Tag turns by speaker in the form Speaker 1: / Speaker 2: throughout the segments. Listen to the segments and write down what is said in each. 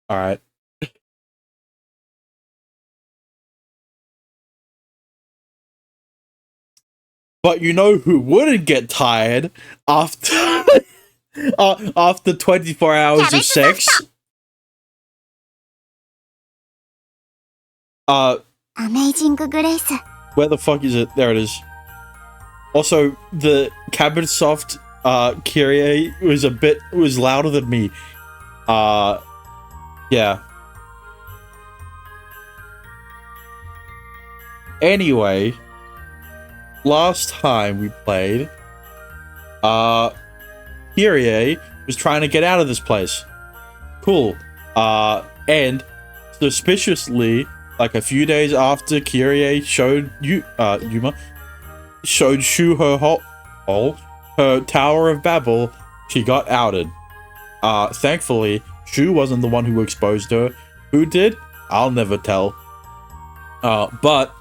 Speaker 1: Alright. But you know who wouldn't get tired after after 24 hours of sex?
Speaker 2: Amazing Grace.
Speaker 1: Where the fuck is it? There it is. Also, the Cabinsoft Kyrie was louder than me. Yeah. Anyway, last time we played, Kyrie was trying to get out of this place. Cool. And suspiciously, like a few days after Kyrie showed Yuma showed Shu her her Tower of Babel, she got outed. Thankfully, Shu wasn't the one who exposed her. Who did? I'll never tell. But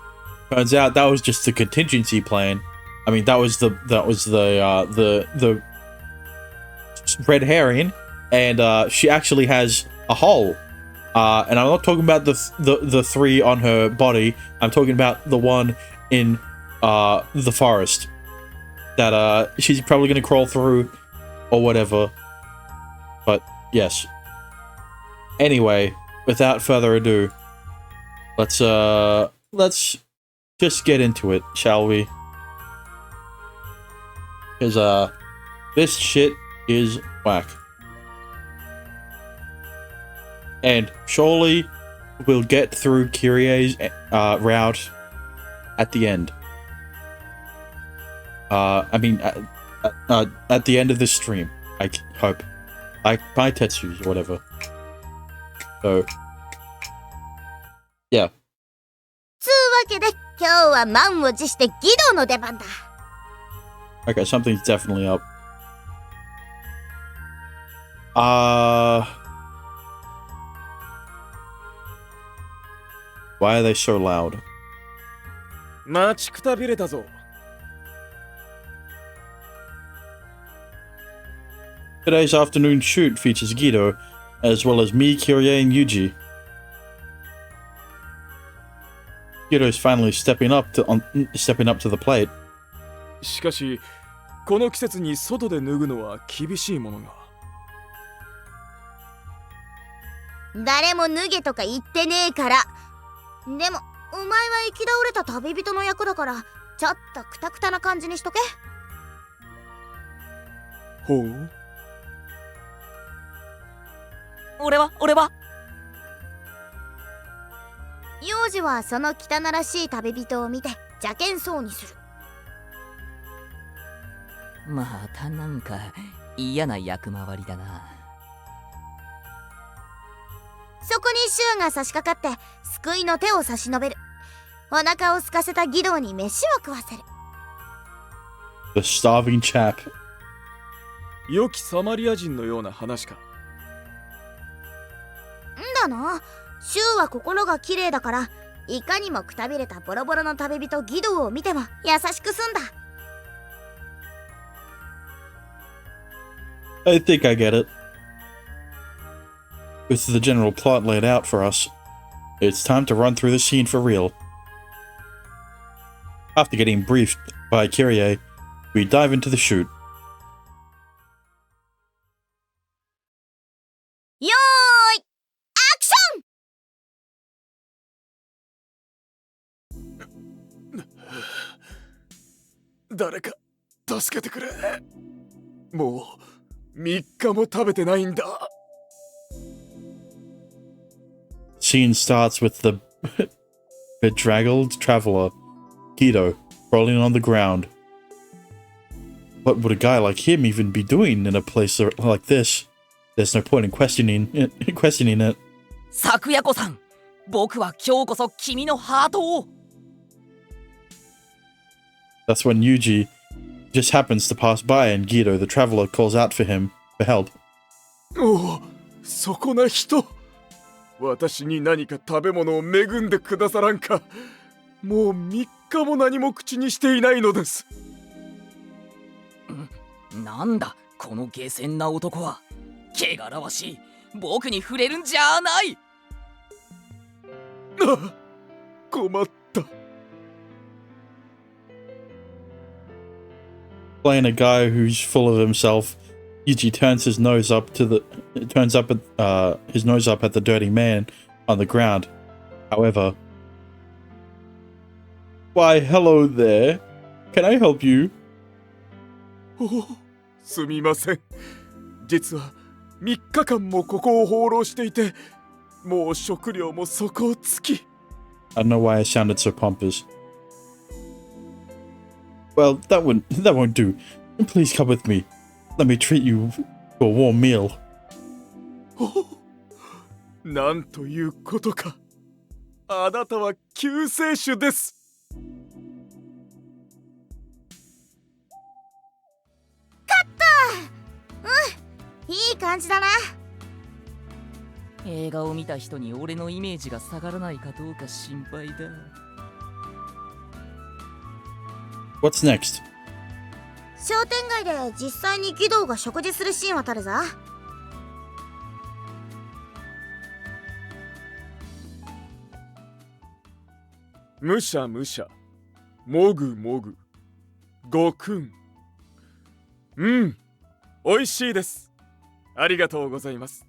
Speaker 1: turns out that was just a contingency plan. I mean, that was the red herring, and she actually has a hole. And I'm not talking about the three on her body. I'm talking about the one in the forest that she's probably gonna crawl through or whatever. But yes. Anyway, without further ado, let's just get into it, shall we? Because this shit is whack. And surely we'll get through Kyrie's route at the end. I mean, at the end of this stream, I hope. Like, by Tetsu's or whatever. So, yeah.
Speaker 2: つうわけで今日は満を持して義堂の出番だ。
Speaker 1: Okay, something's definitely up. Why are they so loud?
Speaker 3: 待ちくたびれたぞ。
Speaker 1: Today's afternoon shoot features Guido, as well as me, Kyrie, and Yuji. Guido's finally stepping up to the plate.
Speaker 3: しかし、この季節に外で脱ぐのは厳しいものが。
Speaker 2: 誰も脱げとか言ってねえから。でも、お前は生き倒れた旅人の役だから、ちょっとクタクタな感じにしとけ。
Speaker 3: ほう。
Speaker 4: 俺は
Speaker 2: 幼児はその汚らしい旅人を見て邪険そうにする。
Speaker 4: またなんか嫌な役回りだな。
Speaker 2: そこにシュウが差し掛かって救いの手を差し伸べる。お腹を空かせた義堂に飯を食わせる。
Speaker 1: The starving chap.
Speaker 3: 良きサマリア人のような話か。
Speaker 2: んだな。シュウは心が綺麗だから、いかにもくたびれたボロボロの旅人義堂を見ても優しくすんだ。
Speaker 1: I think I get it. With the general plot laid out for us, it's time to run through the scene for real. After getting briefed by Kyrie, we dive into the shoot.
Speaker 2: よーい、アクション！
Speaker 3: 誰か助けてくれ。もう3日も食べてないんだ。
Speaker 1: Scene starts with the bedraggled traveler, Guido, rolling on the ground. What would a guy like him even be doing in a place like this? There's no point in questioning it.
Speaker 4: 昨夜子さん、僕は今日こそ君のハートを。
Speaker 1: That's when Yuji just happens to pass by and Guido, the traveler, calls out for help.
Speaker 3: おお、そこな人。私に何か食べ物を恵んでくださらんか。もう3日も何も口にしていないのです。
Speaker 4: なんだこの下賤な男は。汚らわしい。僕に触れるんじゃない。
Speaker 3: あ、困った。
Speaker 1: Playing a guy who's full of himself, Yuji turns his nose up his nose up at the dirty man on the ground. However, why, hello there. Can I help you?
Speaker 3: お、すみません。実は3日間もここを放浪していて、もう食料も底をつき。
Speaker 1: I don't know why I sounded so pompous. Well, that won't do. Please come with me. Let me treat you to a warm meal.
Speaker 3: お、なんということか。あなたは救世主です。
Speaker 2: いい感じだな。
Speaker 4: 映画を見た人に俺のイメージが下がらないかどうか心配だ。
Speaker 1: What's next?
Speaker 2: 商店街で実際に義堂が食事するシーンはたるぞ。
Speaker 3: むしゃむしゃ、もぐもぐ、ごくん。おいしいです。ありがとうございます。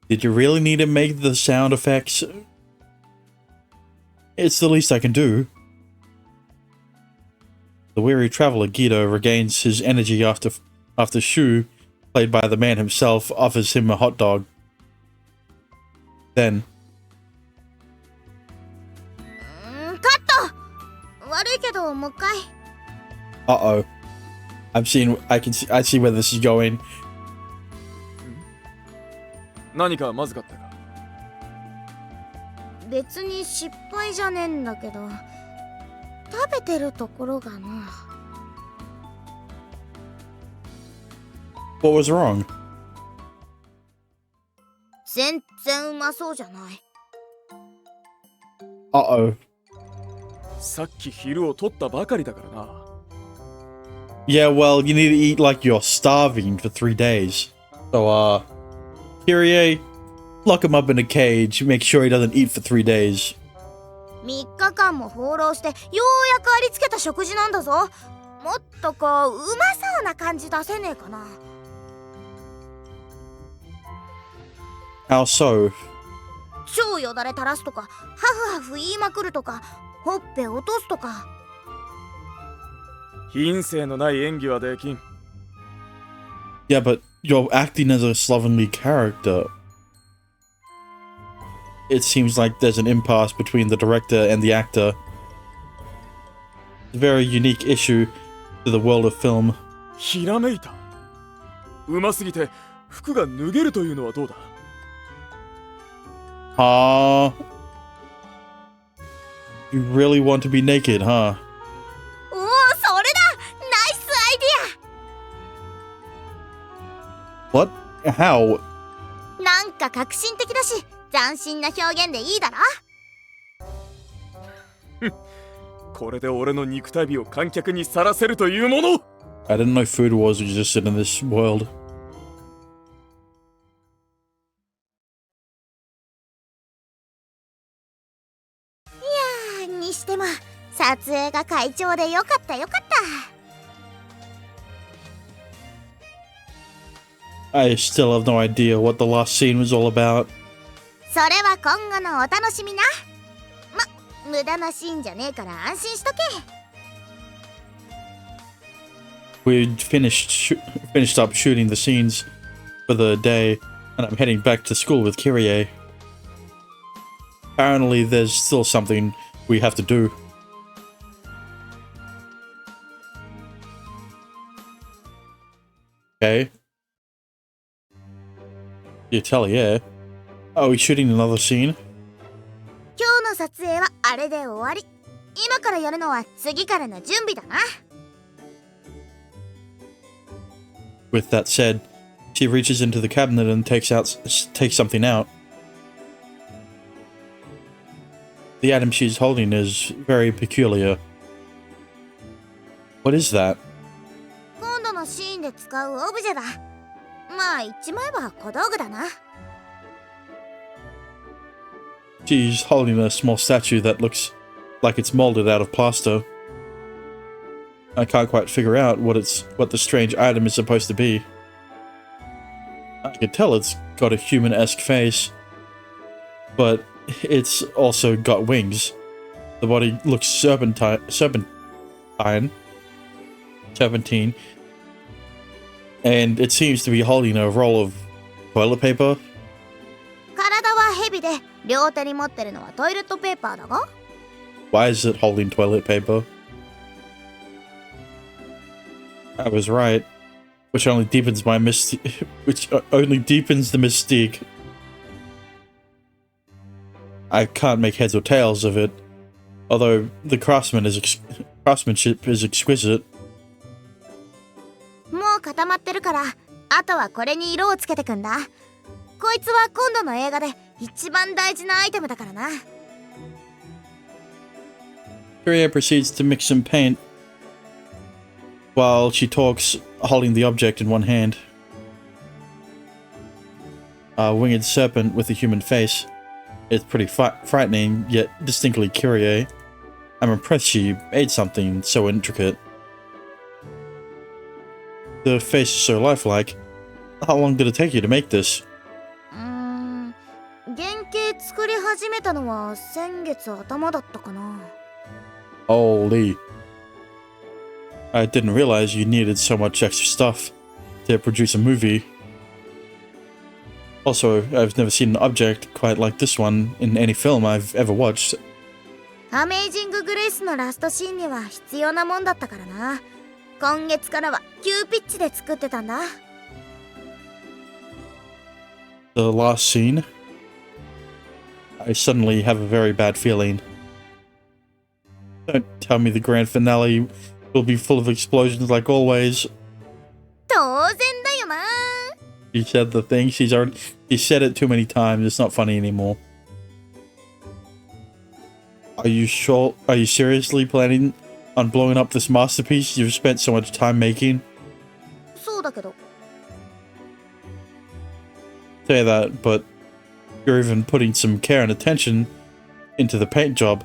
Speaker 1: Did you really need to make the sound effects? It's the least I can do. The weary traveler Guido regains his energy after Shu, played by the man himself, offers him a hot dog. Then,
Speaker 2: カット。悪いけどもう一回。
Speaker 1: uh-oh. I see where this is going.
Speaker 3: 何かまずかったか。
Speaker 2: 別に失敗じゃねえんだけど、食べてるところがな。
Speaker 1: What was wrong?
Speaker 2: 全然うまそうじゃない。
Speaker 1: Uh-oh.
Speaker 3: さっき昼を取ったばかりだからな。
Speaker 1: Yeah, well, you need to eat like you're starving for 3 days. So, Kyrie, lock him up in a cage. Make sure he doesn't eat for 3 days.
Speaker 2: 3日間も放浪してようやくありつけた食事なんだぞ。もっとこううまそうな感じ出せねえかな。
Speaker 1: How so?
Speaker 2: 超よだれ垂らすとか、ハフハフ言いまくるとか、ほっぺ落とすとか。
Speaker 3: 品性のない演技はできん。
Speaker 1: Yeah, but you're acting as a slovenly character. It seems like there's an impasse between the director and the actor. It's a very unique issue to the world of film.
Speaker 3: ひらめいた。うますぎて服が脱げるというのはどうだ。
Speaker 1: You really want to be naked, huh?
Speaker 2: おお、それだ。ナイスアイデ
Speaker 1: What? How?
Speaker 2: ィア。なんか革新的だし斬新な表現でいいだろ。
Speaker 3: これで俺の肉体美を観客にさらせるというもの。
Speaker 1: I didn't know food wars existed in this world.
Speaker 2: にしても撮影が快調でよかったよかった。
Speaker 1: I still have no idea what the last scene was all about.
Speaker 2: それは今後のお楽しみな。無駄なシーンじゃねえから安心しとけ。
Speaker 1: We finished up shooting the scenes for the day, and I'm heading back to school with Kyrie. Apparently, there's still something we have to do. Okay. You tell, yeah. Are we shooting another scene?
Speaker 2: 今日の撮影はあれで終わり。今からやるのは次からの準備だな。
Speaker 1: With that said, she reaches into the cabinet and takes something out. The item she's holding is very peculiar. What is that?
Speaker 2: 今度のシーンで使うオブジェだ。まあ言っちまえば小道具だな。
Speaker 1: She's holding a small statue that looks like it's molded out of plaster. I can't quite figure out what the strange item is supposed to be. I can tell it's got a human-esque face, but it's also got wings. The body looks serpentine, and it seems to be holding a roll of toilet paper.
Speaker 2: 体はヘビで両手に持ってるのはトイレットペーパーだが
Speaker 1: Why is it holding toilet paper? I was right, which only deepens the mystique. I can't make heads or tails of it, although the craftsmanship is exquisite.
Speaker 2: もう固まってるからあとはこれに色をつけてくんだこいつは今度の映画で一番大事なアイテムだからな
Speaker 1: Kyria proceeds to mix some paint while she talks, holding the object in one hand. A winged serpent with a human face. It's pretty frightening, yet distinctly Kyrie. I'm impressed she made something so intricate. The face is so lifelike. How long did it take you to make this?
Speaker 2: 原型作り始めたのは先月頭だったかな
Speaker 1: Holy. I didn't realize you needed so much extra stuff to produce a movie. Also, I've never seen an object quite like this one in any film I've ever watched.
Speaker 2: アメイジング・グレイスのラストシーンには必要なもんだったからな今月からは急ピッチで作ってたんだ
Speaker 1: The last scene? I suddenly have a very bad feeling. Don't tell me the grand finale will be full of explosions like always.
Speaker 2: 当然だよな
Speaker 1: She said the thing. She said it too many times. It's not funny anymore. Are you sure? Are you seriously planning on blowing up this masterpiece you've spent so much time making?
Speaker 2: そうだけど
Speaker 1: Say that, but you're even putting some care and attention into the paint job.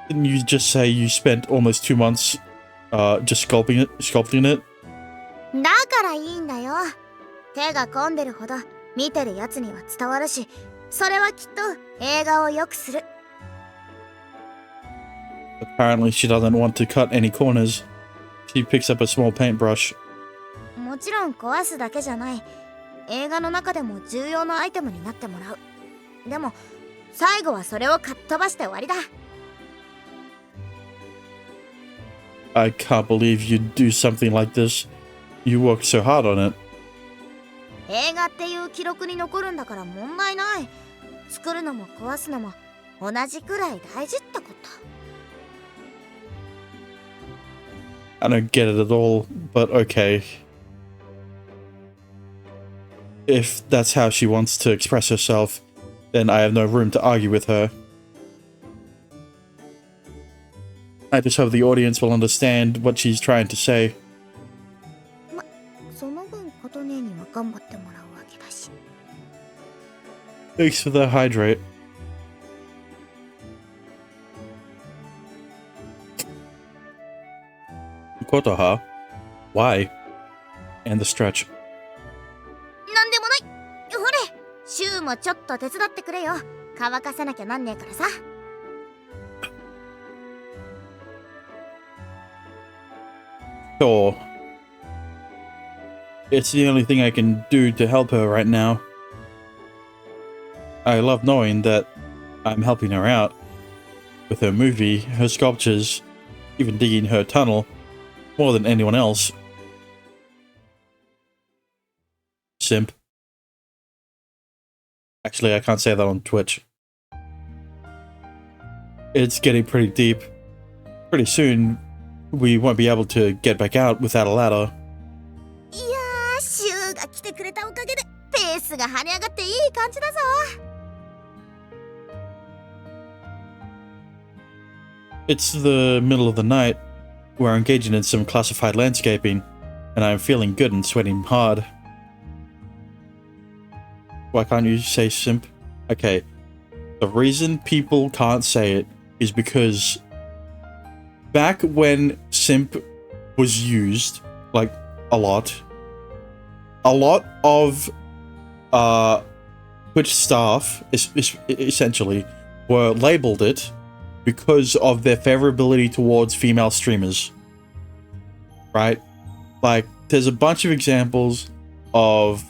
Speaker 1: Didn't you just say you spent almost 2 months just sculpting it?
Speaker 2: だからいいんだよ手が込んでるほど見てるやつには伝わるしそれはきっと映画を良くする
Speaker 1: Apparently she doesn't want to cut any corners. She picks up a small paintbrush.
Speaker 2: もちろん壊すだけじゃない映画の中でも重要なアイテムになってもらうでも最後はそれをかっ飛ばして終わりだ
Speaker 1: I can't believe you'd do something like this. You worked so hard on it.
Speaker 2: 映画っていう記録に残るんだから問題ない作るのも壊すのも同じくらい大事ってこと
Speaker 1: I don't get it at all, but okay. If that's how she wants to express herself, then I have no room to argue with her. I just hope the audience will understand what she's trying to say.
Speaker 2: その分琴音には頑張ってもらうわけだし
Speaker 1: Thanks for the hydrate. Kotoha? Why? And the stretch.
Speaker 2: なんでもないほれシュウもちょっと手伝ってくれよ乾かさなきゃなんねえからさ
Speaker 1: Sure. It's the only thing I can do to help her right now. I love knowing that I'm helping her out. With her movie, her sculptures, even digging her tunnel, more than anyone else. Simp. Actually, I can't say that on Twitch. It's getting pretty deep. Pretty soon, we won't be able to get back out without a ladder.
Speaker 2: いやーシュウが来てくれたおかげでペースが跳ね上がっていい感じだぞ
Speaker 1: It's the middle of the night. We're engaging in some classified landscaping, and I'm feeling good and sweating hard. Why can't you say simp? Okay, The reason people can't say it is because back when simp was used, like, a lot of Twitch staff essentially were labeled it because of their favorability towards female streamers, right? Like, there's a bunch of examples of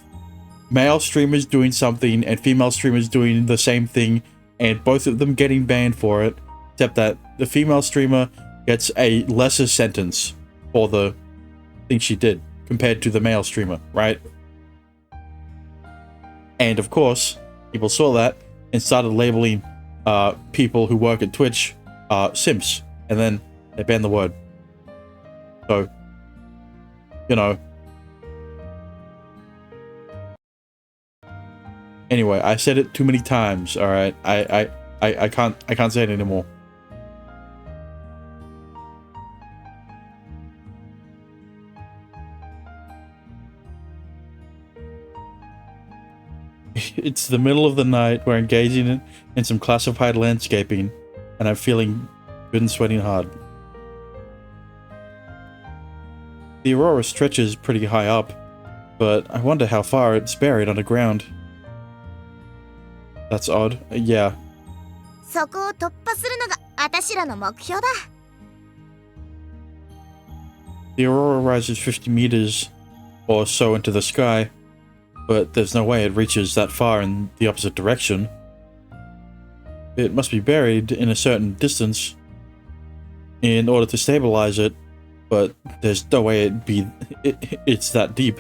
Speaker 1: male streamers doing something and female streamers doing the same thing, and both of them getting banned for it, except that the female streamer gets a lesser sentence for the thing she did compared to the male streamer, right? And of course, people saw that and started labeling people who work at Twitch simps, and then they banned the word. So, you know. Anyway, I said it too many times. All right, I can't say it anymore. It's the middle of the night. We're engaging in some classified landscaping, and I'm feeling good and sweating hard. The aurora stretches pretty high up, but I wonder how far it's buried underground. That's odd. Yeah.
Speaker 2: そこを突破するのが私らの目標だ。
Speaker 1: The aurora rises 50 meters or so into the sky, but there's no way it reaches that far in the opposite direction. It must be buried in a certain distance in order to stabilize it, but there's no way it's that deep.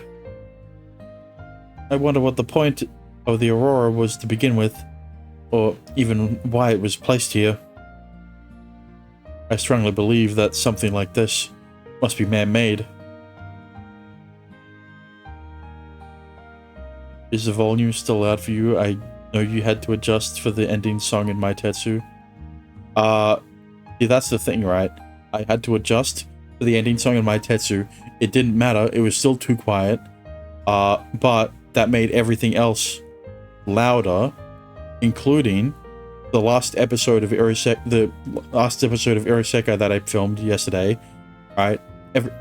Speaker 1: I wonder what the point of the aurora was to begin with, or even why it was placed here. I strongly believe that something like this must be man-made. Is the volume still loud for you? I know you had to adjust for the ending song in My Tetsu. See, that's the thing, right? I had to adjust for the ending song in My Tetsu. It didn't matter, it was still too quiet. But that made everything else louder, including the last episode of Iriseka that I filmed yesterday, right?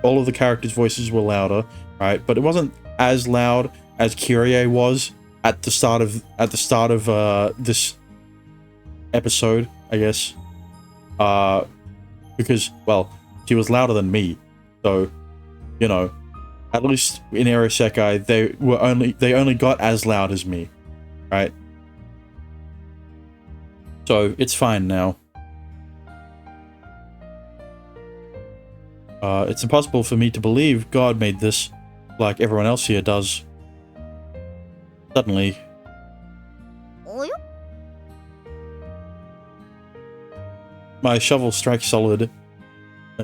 Speaker 1: All of the characters' voices were louder, right? But it wasn't as loud as Kyrie was at the start of this episode, I guess. Because, well, she was louder than me, so, you know, at least in Iriseka they only got as loud as me, right? So it's fine now. It's impossible for me to believe God made this like everyone else here does. Suddenly.
Speaker 2: およ
Speaker 1: My shovel strikes solid.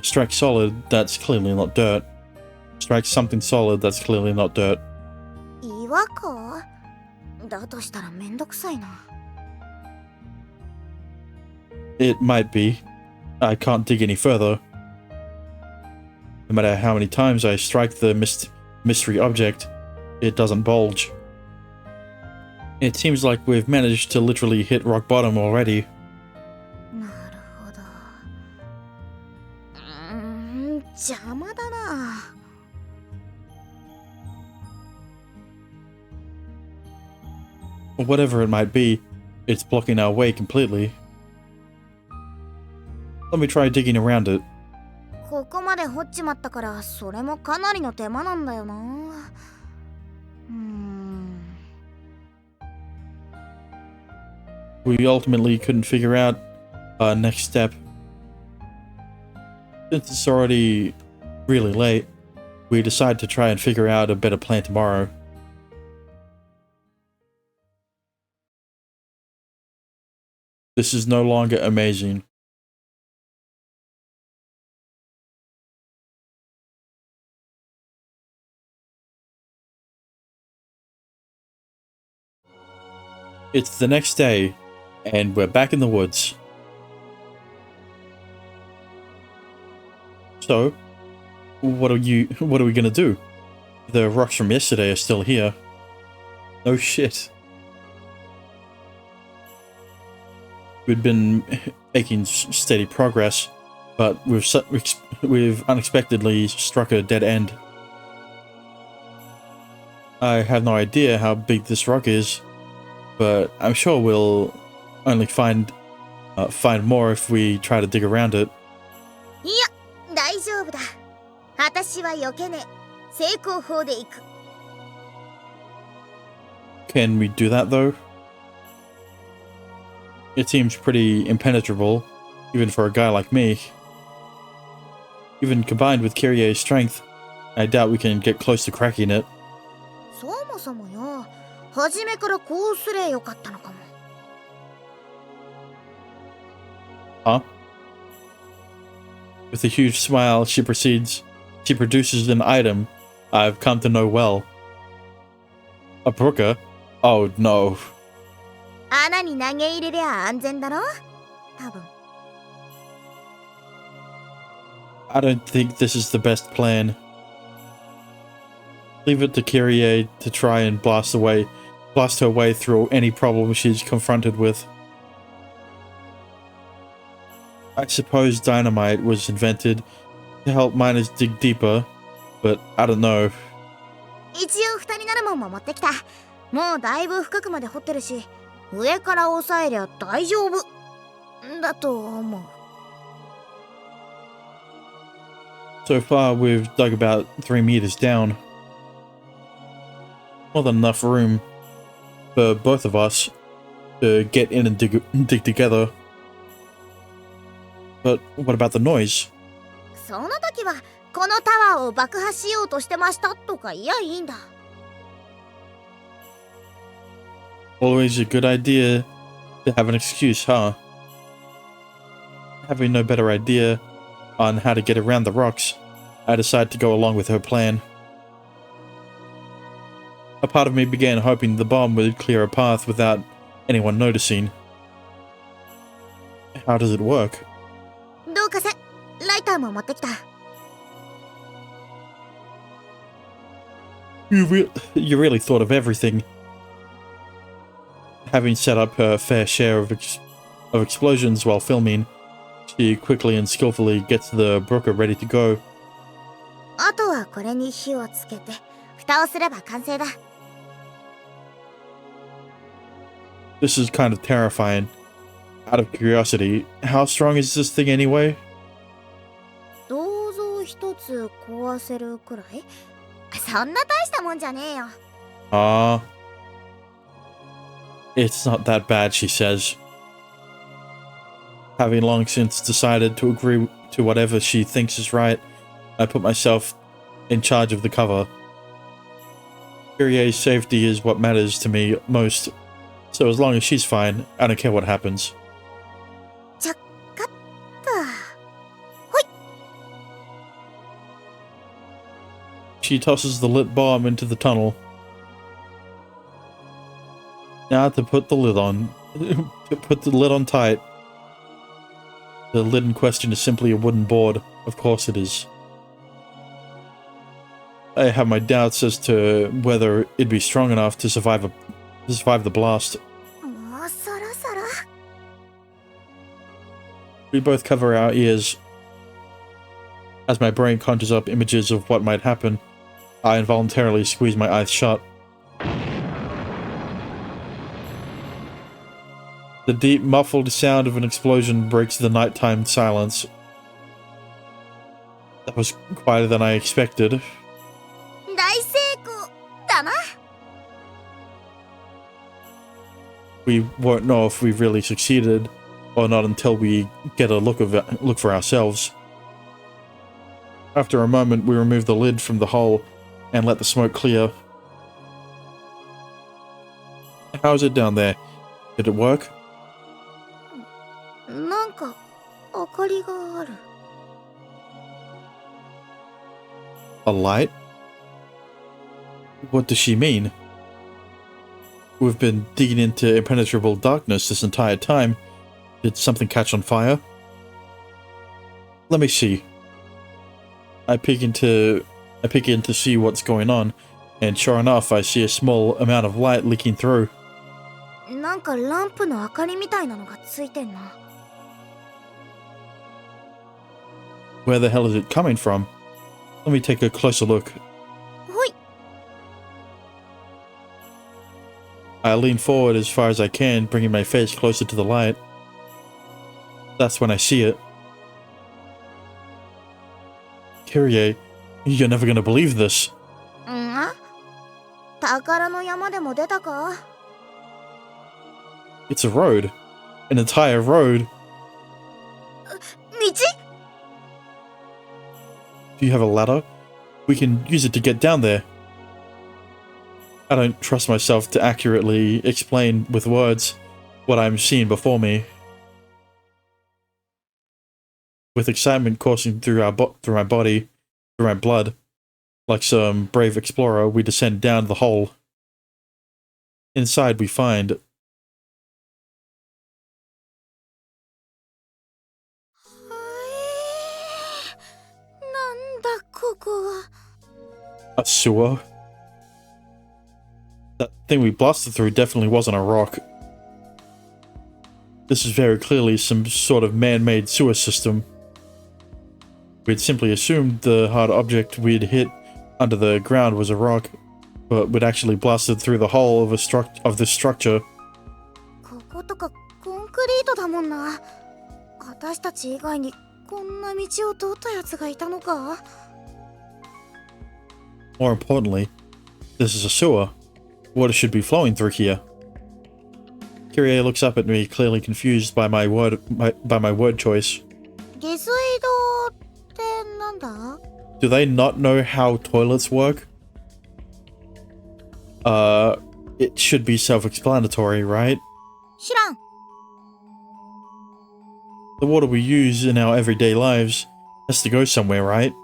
Speaker 1: Strikes solid, that's clearly not dirt. Strikes something solid, that's clearly not dirt.
Speaker 2: 岩かだとしたらめんどくさいな。
Speaker 1: It might be. I can't dig any further. No matter how many times I strike the mystery object, it doesn't bulge. It seems like we've managed to literally hit rock bottom already.
Speaker 2: なるほど。邪魔だな。
Speaker 1: Whatever it might be, it's blocking our way completely. Let me try digging around it.
Speaker 2: ここまで掘っちまったからそれもかなりの手間なんだよな。
Speaker 1: We ultimately couldn't figure out our next step. Since it's already really late, we decided to try and figure out a better plan tomorrow. This is no longer amazing. It's the next day, and we're back in the woods. So, what are we gonna do? The rocks from yesterday are still here. No shit. We'd been making steady progress, but we've unexpectedly struck a dead end. I have no idea how big this rock is, but I'm sure we'll only find more if we try to dig around it.
Speaker 2: いや、大丈夫だ。私は避けねえ。成功法で行く。
Speaker 1: Can we do that though? It seems pretty impenetrable, even for a guy like me. Even combined with Kyrie's strength, I doubt we can get close to cracking it.
Speaker 2: そもそもよ、初めからこうすりゃよかったのかも。
Speaker 1: Huh? With a huge smile, she produces an item I've come to know well. A brooker? Oh no.
Speaker 2: 穴に投げ入れりゃ安全だろ？多分。
Speaker 1: I don't think this is the best plan. Leave it to Kyrie to try and blast her way through any problem she's confronted with. I suppose dynamite was invented to help miners dig deeper, but I don't know.
Speaker 2: 一応蓋になるもんも持ってきた。もうだいぶ深くまで掘ってるし、上から押さえりゃ大丈夫だと思う。
Speaker 1: So far, we've dug about 3 meters down. More than enough room for both of us to get in and dig together. But what about the noise?
Speaker 2: その時はこのタワーを爆破しようとしてましたとか言やいいんだ。
Speaker 1: Always a good idea to have an excuse, huh? Having no better idea on how to get around the rocks, I decided to go along with her plan. A part of me began hoping the bomb would clear a path without anyone noticing. How does it work?
Speaker 2: どうかせ、ライターも持ってきた。
Speaker 1: You really thought of everything. Having set up her fair share of explosions while filming, she quickly and skillfully gets the brooker ready to go.
Speaker 2: あとはこれに火をつけて、蓋をすれば完成だ。
Speaker 1: This is kind of terrifying. Out of curiosity, how strong is this thing anyway?
Speaker 2: 銅像一つ壊せるくらい？そんな大したもんじゃねえよ。
Speaker 1: It's not that bad, she says. Having long since decided to agree to whatever she thinks is right, I put myself in charge of the cover. Kyrie's safety is what matters to me most, so as long as she's fine, I don't care what happens.
Speaker 2: ちょっかっと。ほい。
Speaker 1: She tosses the lit bomb into the tunnel. Now to put the lid on. To put the lid on tight. The lid in question is simply a wooden board. Of course it is. I have my doubts as to whether it'd be strong enough to survive the blast.
Speaker 2: もうそろそろ。
Speaker 1: We both cover our ears. As my brain conjures up images of what might happen, I involuntarily squeeze my eyes shut. The deep, muffled sound of an explosion breaks the nighttime silence. That was quieter than I expected.
Speaker 2: 大成功だな。
Speaker 1: We won't know if we've really succeeded or not until we get a look for ourselves. After a moment, we remove the lid from the hole and let the smoke clear. How is it down there? Did it work?
Speaker 2: なんか明かりがある。
Speaker 1: A light? What does she mean? We've been digging into impenetrable darkness this entire time. Did something catch on fire? Let me see. I peek in to see what's going on, and sure enough, I see a small amount of light leaking through.
Speaker 2: なんかランプの明かりみたいなのがついてんな。
Speaker 1: Where the hell is it coming from? Let me take a closer look.
Speaker 2: ほい。
Speaker 1: I lean forward as far as I can, bringing my face closer to the light. That's when I see it. Kyrie, you're never gonna believe this.
Speaker 2: んあ、宝の山でも出たか？
Speaker 1: It's a road. An entire road.
Speaker 2: 道？
Speaker 1: Do you have a ladder? We can use it to get down there. I don't trust myself to accurately explain with words what I'm seeing before me. With excitement coursing through my body, through my blood, like some brave explorer, we descend down the hole. Inside we find...
Speaker 2: なんだここは。
Speaker 1: a sewer. That thing we blasted through definitely wasn't a rock. This is very clearly some sort of man-made sewer system. We'd simply assumed the hard object we'd hit under the ground was a rock, but we'd actually blasted through the hull of this structure.
Speaker 2: こことかコンクリートだもんな。私たち以外にこんな道を通ったやつがいたのか？
Speaker 1: More importantly, this is a sewer. Water should be flowing through here. Kyrie looks up at me, clearly confused by my word choice.
Speaker 2: 下水道ってなんだ？
Speaker 1: Do they not know how toilets work? It should be self-explanatory, right?
Speaker 2: 知らん。
Speaker 1: The water we use in our everyday lives has to go somewhere, right?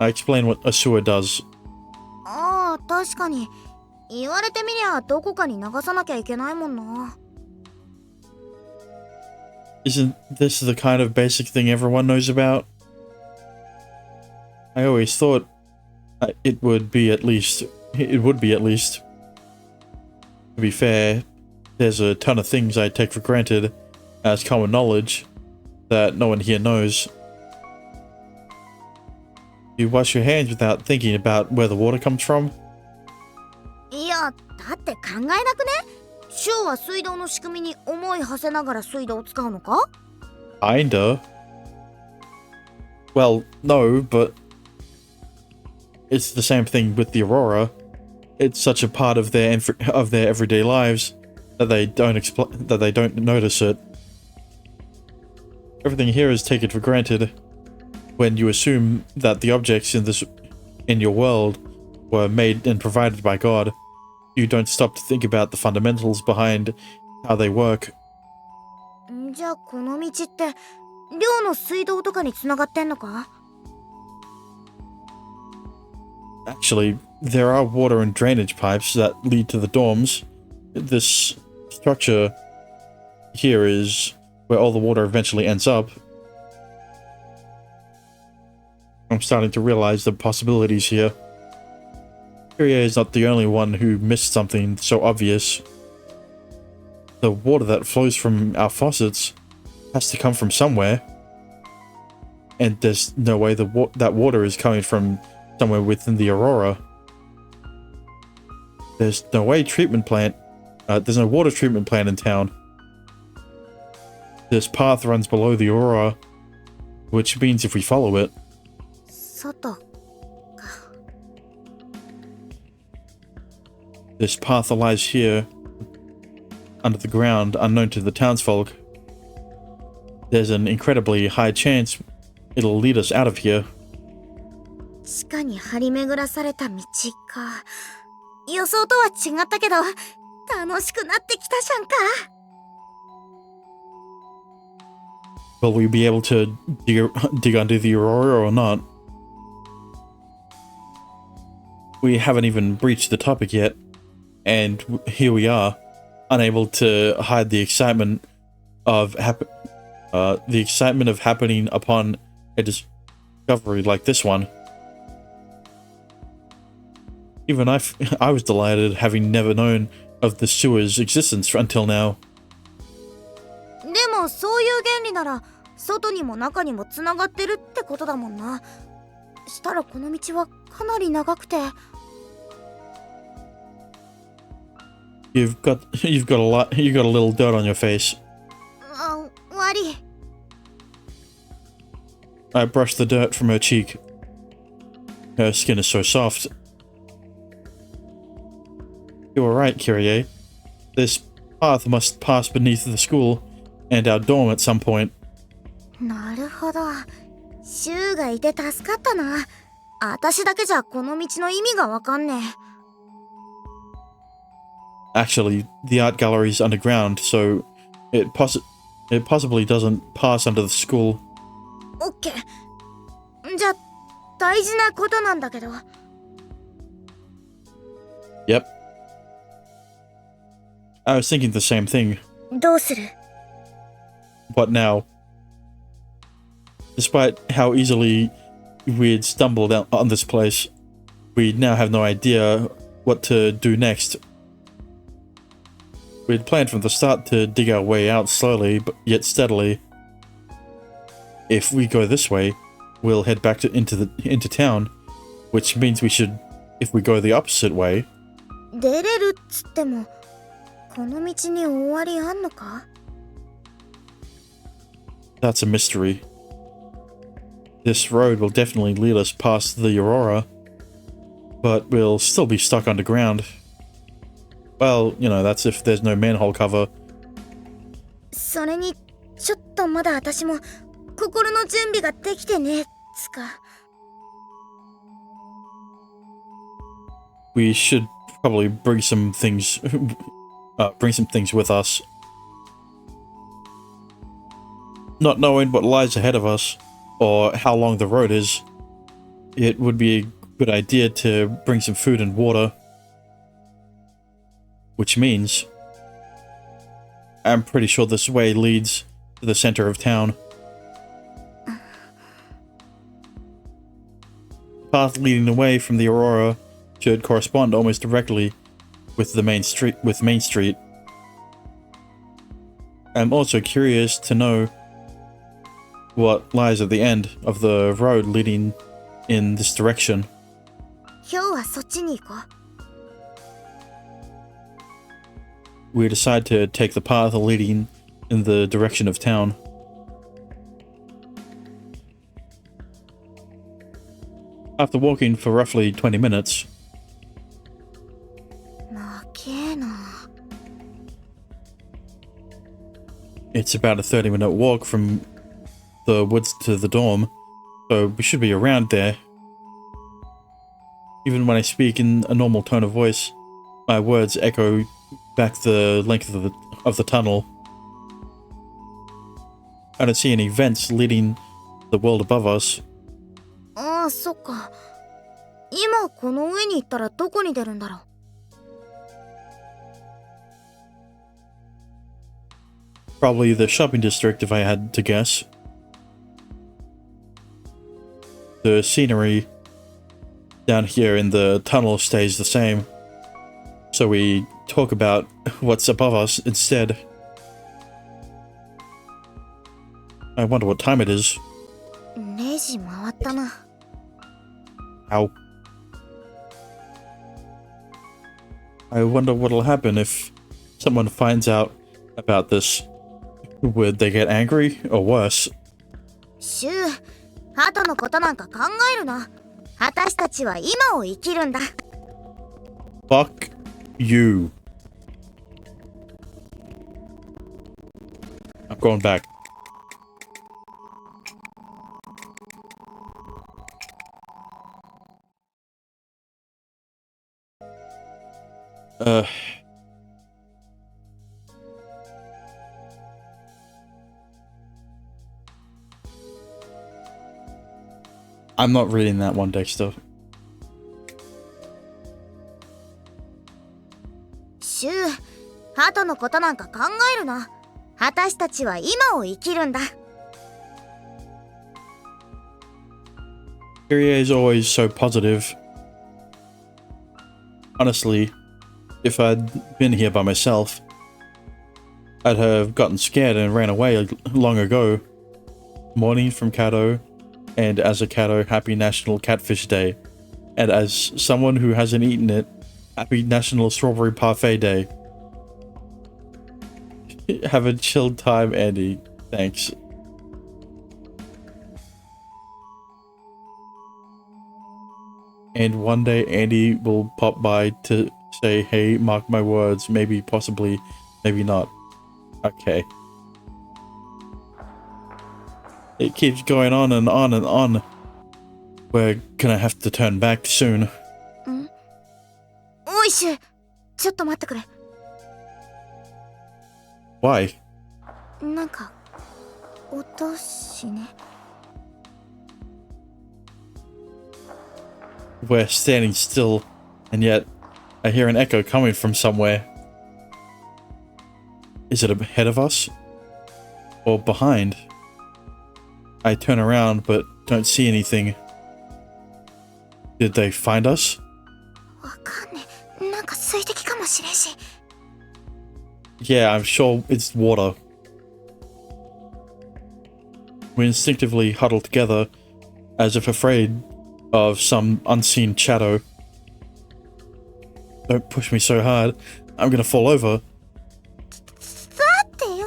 Speaker 1: I explain what a sewer does.
Speaker 2: ああ、確かに。言われてみりゃどこかに流さなきゃいけないもんな。
Speaker 1: Isn't this the kind of basic thing everyone knows about? I always thought it would be at least. To be fair, there's a ton of things I take for granted as common knowledge that no one here knows. You wash your hands without thinking about where the water comes from?
Speaker 2: いや、だって考えなくね？シュウは水道の仕組みに思い馳せながら水道を使うのか？
Speaker 1: Kinda. Well, no, but it's the same thing with the Aurora. It's such a part of their everyday lives that they don't notice it. Everything here is taken for granted. When you assume that the objects in your world were made and provided by God, you don't stop to think about the fundamentals behind how they work.
Speaker 2: じゃあこの道って寮の水道とかに繋がってんのか？
Speaker 1: Actually, there are water and drainage pipes that lead to the dorms. This structure here is where all the water eventually ends up. I'm starting to realize the possibilities here. Kyrie is not the only one who missed something so obvious. The water that flows from our faucets has to come from somewhere. And there's no way that water is coming from somewhere within the Aurora. There's no way there's no water treatment plant in town. This path runs below the Aurora, which means if we follow it,
Speaker 2: 外。
Speaker 1: this path lies here, under the ground, unknown to the townsfolk. There's an incredibly high chance it'll lead us out of here.
Speaker 2: 地下に張り巡らされた道か。予想とは違ったけど、楽しくなってきたじゃんか。
Speaker 1: Will we be able to dig under the Aurora or not? We haven't even breached the topic yet, and here we are, unable to hide the excitement of happening upon a discovery like this one. Even I was delighted, having never known of the sewer's existence until now.
Speaker 2: でもそういう原理なら外にも中にもつながってるってことだもんな。したらこの道はかなり長くて。
Speaker 1: You've got a little dirt on your face.
Speaker 2: あ、悪い。
Speaker 1: I brushed the dirt from her cheek. Her skin is so soft. You were right, Kyrie. This path must pass beneath the school and our dorm at some point.
Speaker 2: なるほど。シュウがいて助かったな。私だけじゃこの道の意味がわかんねえ。
Speaker 1: Actually, the art gallery is underground, so it possibly doesn't pass under the school.
Speaker 2: オッケー。じゃあ大事なことなんだけど。
Speaker 1: Yep. I was thinking the same thing.
Speaker 2: どうする？
Speaker 1: What now? Despite how easily we'd stumbled on this place, we now have no idea what to do next. We'd planned from the start to dig our way out slowly, but yet steadily. If we go this way, we'll head back into town, which means we should, if we go the opposite way.
Speaker 2: 出れるっつってもこの道に終わりあんのか？
Speaker 1: That's a mystery. This road will definitely lead us past the Aurora, but we'll still be stuck underground. Well, you know, that's if there's no manhole cover.
Speaker 2: それにちょっとまだ私も心の準備ができてねえっつか。
Speaker 1: We should probably bring some things with us. Not knowing what lies ahead of us, or how long the road is, it would be a good idea to bring some food and water. Which means, I'm pretty sure this way leads to the center of town. The path leading away from the Aurora should correspond almost directly with Main Street. I'm also curious to know what lies at the end of the road leading in this direction.
Speaker 2: 今日はそっちに行こう。
Speaker 1: We decide to take the path leading in the direction of town. After walking for roughly 20 minutes,
Speaker 2: なけえな。
Speaker 1: it's about a 30-minute walk from the woods to the dorm, so we should be around there. Even when I speak in a normal tone of voice, my words echo back the length of the tunnel. I don't see any vents leading the world above us.
Speaker 2: ああ、そっか。今この上に行ったらどこに出るんだろう。
Speaker 1: Probably the shopping district if I had to guess. The scenery down here in the tunnel stays the same, so we talk about what's above us instead. I wonder what time it is.
Speaker 2: 0時回ったな。
Speaker 1: Ow. I wonder what'll happen if someone finds out about this. Would they get angry or worse?
Speaker 2: シュウ、後のことなんか考えるな。私たちは今を生きるんだ。
Speaker 1: Fuck you. I'm going back. I'm not reading that one, Dexter.
Speaker 2: シュウ、後のことなんか考えるな。私たちは今を生きるんだ。
Speaker 1: Kyrie is always so positive. Honestly, If I'd been here by myself, I'd have gotten scared and ran away long ago. Morning from Kato, and as a Kato, happy National Catfish Day. And as someone who hasn't eaten it, happy National Strawberry Parfait Day. Have a chilled time, Andy. Thanks. And one day Andy will pop by to say, hey, mark my words, maybe, possibly, maybe not. Okay. It keeps going on and on and on. We're gonna have to turn back soon.
Speaker 2: おいしゅ、ちょっと待ってくれ。
Speaker 1: Why?
Speaker 2: なんか音しね。
Speaker 1: We're standing still, and yet I hear an echo coming from somewhere. Is it ahead of us? Or behind? I turn around but don't see anything. Did they find us?
Speaker 2: わかんねえ。なんか水滴かもしれんし。
Speaker 1: Yeah, I'm sure it's water. We instinctively huddle together, as if afraid of some unseen shadow. Don't push me so hard. I'm gonna fall over.
Speaker 2: だってよ、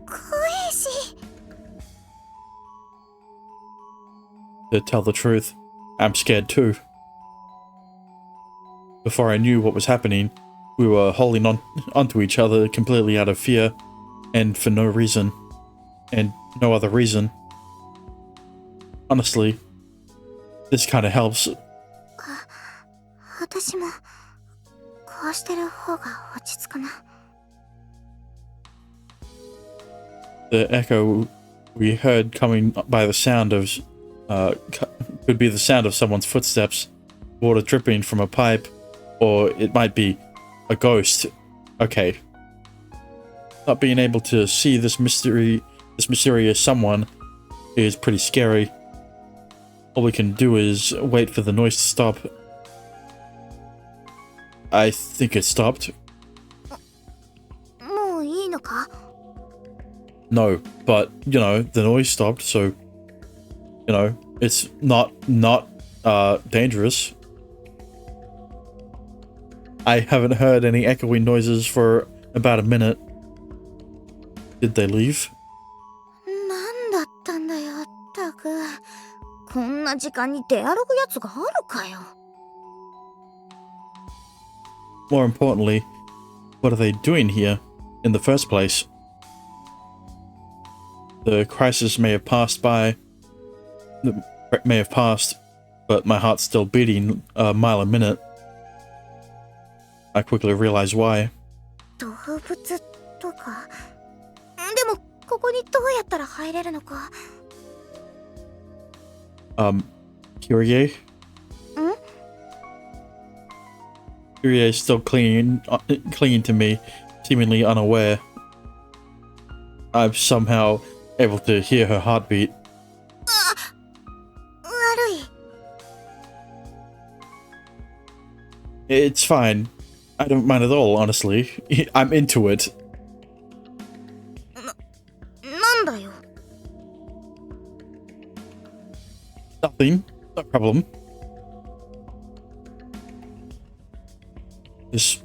Speaker 2: 怖いし。
Speaker 1: To tell the truth, I'm scared too. Before I knew what was happening, we were holding onto each other completely out of fear, and for no reason. And no other reason. Honestly, this kinda helps.
Speaker 2: 私もこうしてる方が落ち着くな。
Speaker 1: The echo we heard coming by the sound of, could be the sound of someone's footsteps, water dripping from a pipe, or it might be a ghost. Okay. Not being able to see this mysterious someone is pretty scary. All we can do is wait for the noise to stop. I think it stopped.
Speaker 2: もういいのか？
Speaker 1: No, but, you know, the noise stopped, so, you know, it's not dangerous. I haven't heard any echoing noises for about a minute. Did they leave?
Speaker 2: なんだったんだよ、ったく。こんな時間に出歩くやつがあるかよ。
Speaker 1: More importantly, what are they doing here in the first place? The crisis may have passed, but my heart's still beating a mile a minute. I quickly realize why.
Speaker 2: 動物とか。でもここにどうやったら入れるのか。
Speaker 1: Kyrie? Kyrie is still clinging to me, seemingly unaware. I'm somehow able to hear her heartbeat.
Speaker 2: 悪い。
Speaker 1: It's fine. I don't mind at all, honestly. I'm into it.
Speaker 2: なんだよ。
Speaker 1: Nothing. No problem. This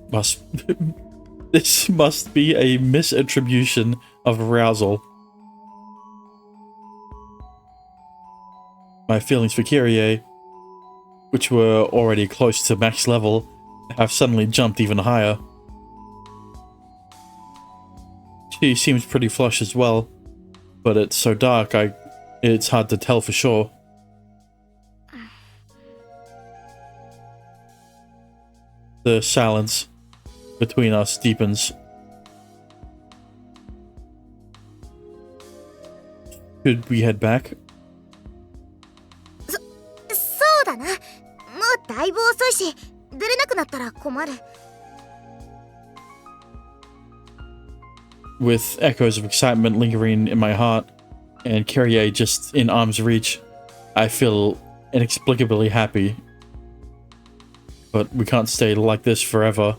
Speaker 1: must be a misattribution of arousal. My feelings for Kyrie, which were already close to max level, have suddenly jumped even higher. She seems pretty flush as well, but it's so dark it's hard to tell for sure. The silence between us deepens. Should we head back?
Speaker 2: そうだな。もうだいぶ遅いし、出れなくなったら困る。
Speaker 1: With echoes of excitement lingering in my heart, and Kyrie just in arm's reach, I feel inexplicably happy. But we can't stay like this forever.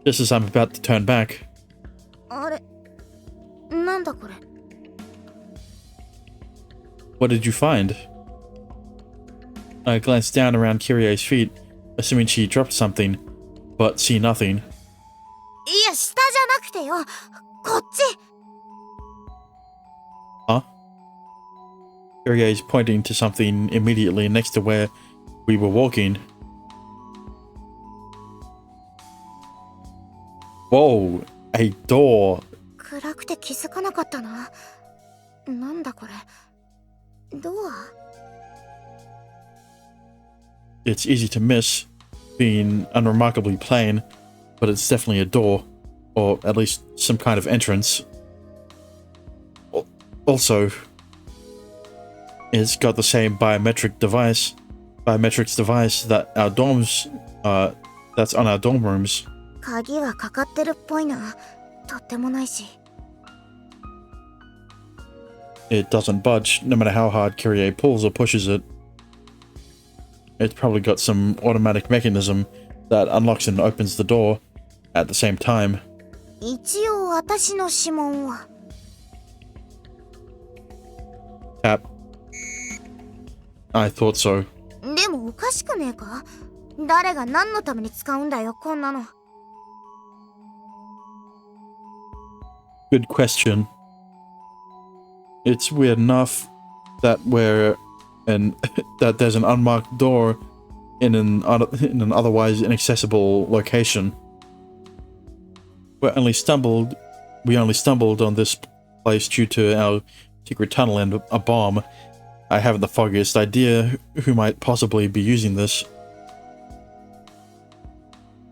Speaker 1: just as I'm about to turn back.
Speaker 2: あれ、なんだこれ。
Speaker 1: What did you find? I glanced down around Kyrie's feet, assuming she dropped something, but see nothing.
Speaker 2: いや、下じゃなくてよ。こっち。
Speaker 1: Huh? Kyrie is pointing to something immediately next to where we were walking. Whoa, a door.
Speaker 2: 暗くて気づかなかったな。なんだこれ。ドア？
Speaker 1: It's easy to miss, being unremarkably plain, but it's definitely a door, or at least some kind of entrance. Also, it's got the same biometrics device that our dorms, that's on our dorm rooms.
Speaker 2: 鍵はかかってるっぽいな。とってもないし。
Speaker 1: It doesn't budge, no matter how hard Kyrie pulls or pushes it. It's probably got some automatic mechanism that unlocks and opens the door at the same time.
Speaker 2: 一応私の指紋は。
Speaker 1: Tap. I thought so.
Speaker 2: でもおかしくねえか？誰が何のために使うんだよ、こんなの。
Speaker 1: Good question. It's weird enough that that there's an unmarked door in an otherwise inaccessible location. We only stumbled on this place due to our secret tunnel and a bomb. I haven't the foggiest idea who might possibly be using this.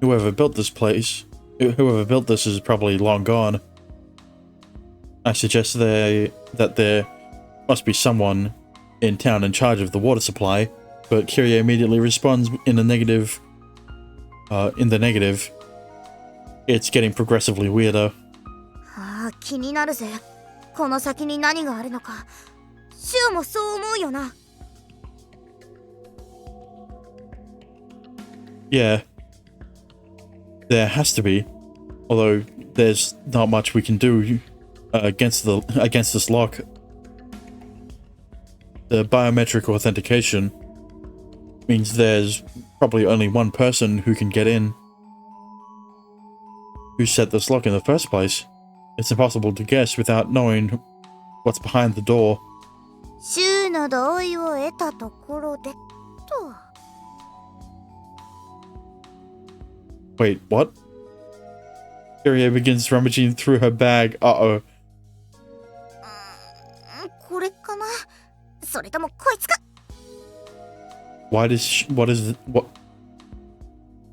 Speaker 1: Whoever built this is probably long gone. I suggest that there must be someone in town in charge of the water supply, but Kyrie immediately responds in the negative. It's getting progressively weirder.
Speaker 2: ああ、気になるぜ。この先に何があるのか。シュウもそう思うよな。
Speaker 1: Yeah, there has to be. Although there's not much we can do against this lock. The biometric authentication means there's probably only one person who can get in. Who set this lock in the first place? It's impossible to guess without knowing what's behind the door.
Speaker 2: シュウの同意を得たところでと。
Speaker 1: Wait, what? Kyrie begins rummaging through her bag. Uh-oh.
Speaker 2: これかな？それともこいつか？
Speaker 1: What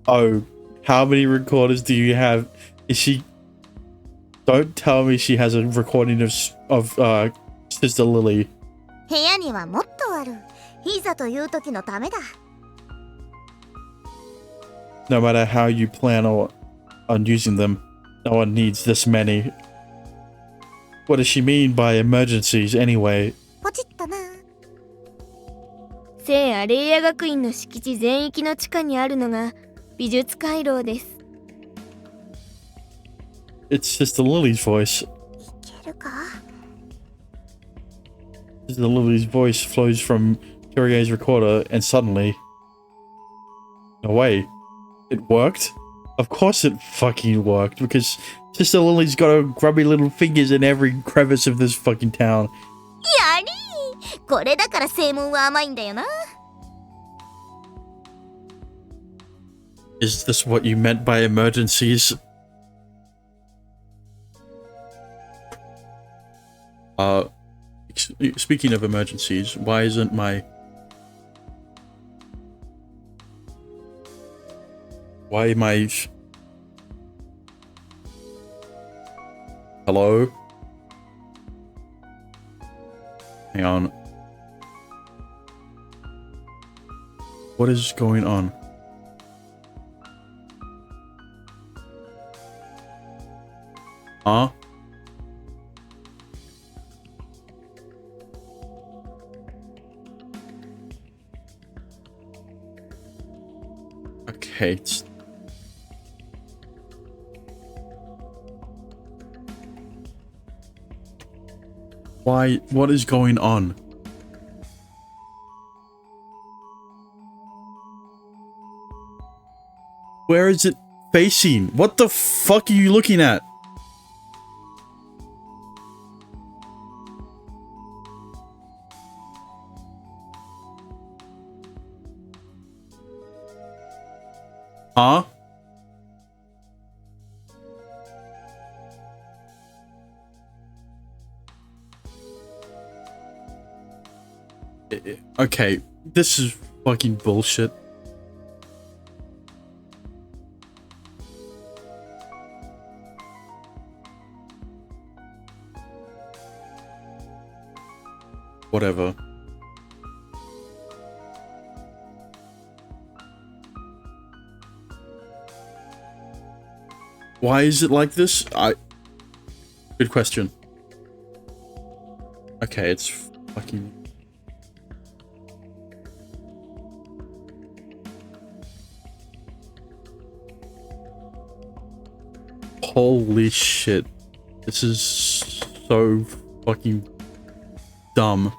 Speaker 1: Oh, how many recorders do you have? Is she... Don't tell me she has a recording of Sister Lily.
Speaker 2: 部屋にはもっとある。いざという時のためだ。
Speaker 1: No matter how you plan on using them, no one needs this many. What does she mean by emergencies anyway?
Speaker 2: ポチッとな。
Speaker 5: 聖アレイヤ学院の敷地全域の地下にあるのが美術回廊です。
Speaker 1: It's Sister Lily's voice.
Speaker 2: いけるか？
Speaker 1: Sister Lily's voice flows from Kyrie's recorder, and suddenly... No way. It worked? Of course it fucking worked, because Sister Lily's got her grubby little fingers in every crevice of this fucking town.
Speaker 2: やりー！これだから正門は甘いんだよな。
Speaker 1: Is this what you meant by emergencies? Speaking of emergencies, why isn't my... Why am I... Hello? Hang on. What is going on? Huh? Okay, Why? What is going on? Where is it facing? What the fuck are you looking at? Huh? Okay, this is fucking bullshit. Whatever. Why is it like this? Good question. Okay, it's fucking... Holy shit. This is so fucking dumb.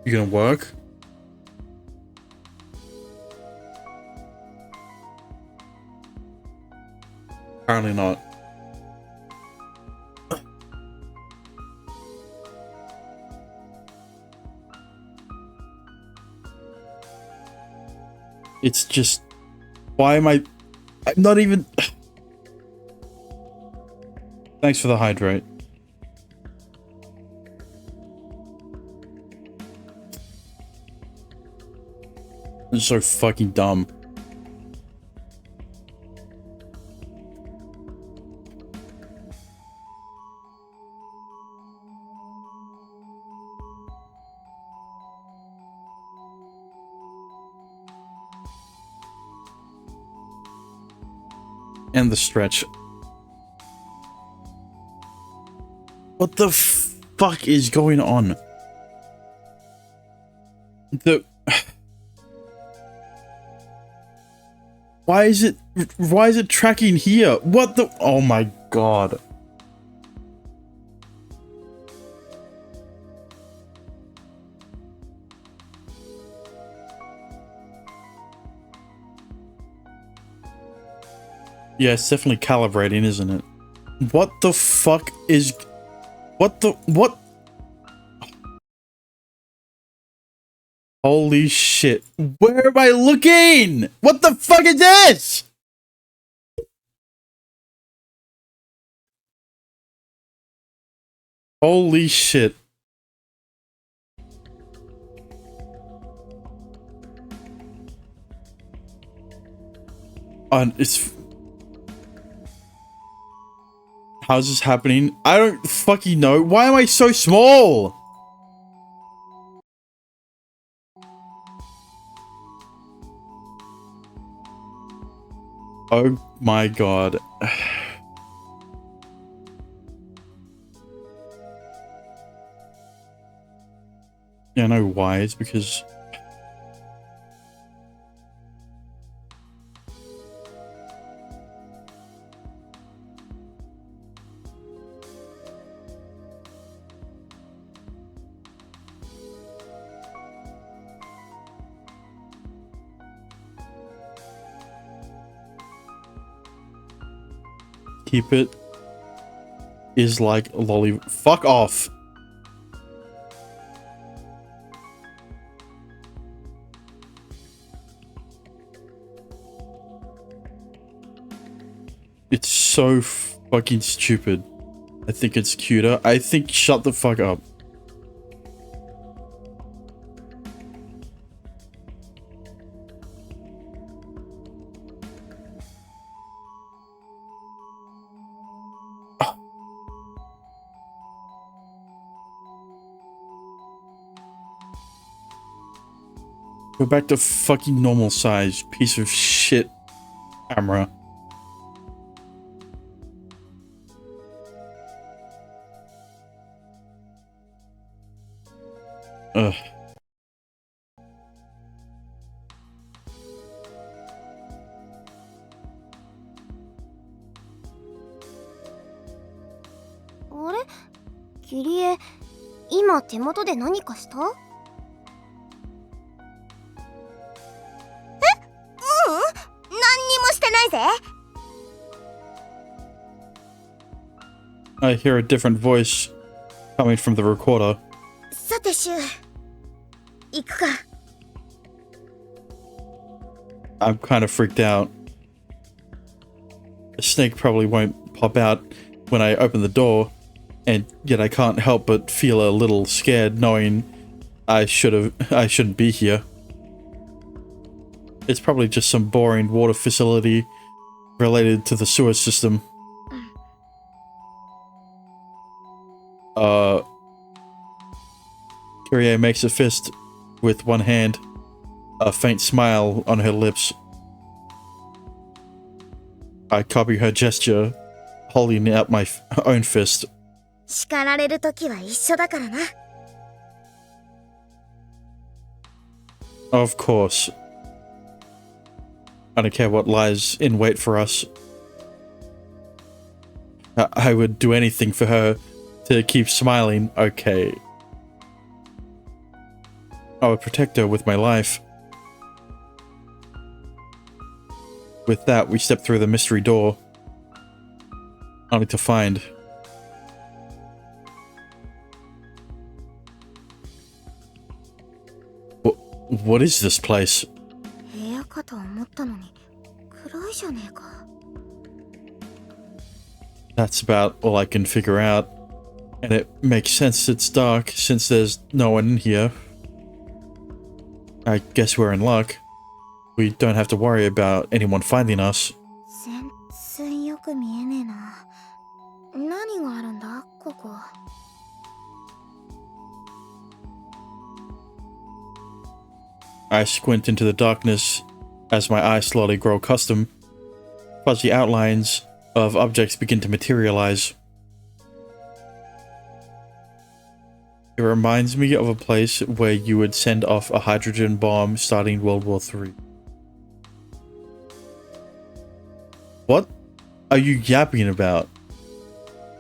Speaker 1: You gonna work? Apparently not. It's just... Why am I'm not even... Thanks for the hydrate. It's so fucking dumb. And the stretch. What the fuck is going on? Why is it tracking here? What the? Oh my god. Yeah, it's definitely calibrating, isn't it? What the fuck is... What? Holy shit. Where am I looking? What the fuck is this? Holy shit. It's... How's this happening? I don't fucking know. Why am I so small? Oh my god. Yeah, I know why. It's because... Keep it is like a lolly. Fuck off. It's so fucking stupid. I think it's cuter. I think shut the fuck up. Go back to fucking normal size, piece of shit camera. Ugh.
Speaker 2: キリエ、今手元で何かした？え？何にもしてないぜ。
Speaker 1: I hear a different voice coming from the recorder.
Speaker 2: さてシュウ、行くか。
Speaker 1: I'm kind of freaked out. A snake probably won't pop out when I open the door, and yet I can't help but feel a little scared knowing I shouldn't be here. It's probably just some boring water facility related to the sewer system. Kyrie makes a fist with one hand, a faint smile on her lips. I copy her gesture, holding out my own fist.
Speaker 2: 叱られるときは一緒だからな。
Speaker 1: Of course. I don't care what lies in wait for us. I would do anything for her to keep smiling. Okay. I would protect her with my life. With that, we step through the mystery door, only to find what is this place?
Speaker 2: 部屋かと思ったのに暗いじゃねえか。
Speaker 1: That's about all I can figure out. And it makes sense it's dark since there's no one in here. I guess we're in luck. We don't have to worry about anyone finding us.
Speaker 2: 全然よく見えねえな。何があるんだここ。
Speaker 1: I squint into the darkness as my eyes slowly grow accustomed. Fuzzy outlines of objects begin to materialize. It reminds me of a place where you would send off a hydrogen bomb starting World War III. What are you yapping about?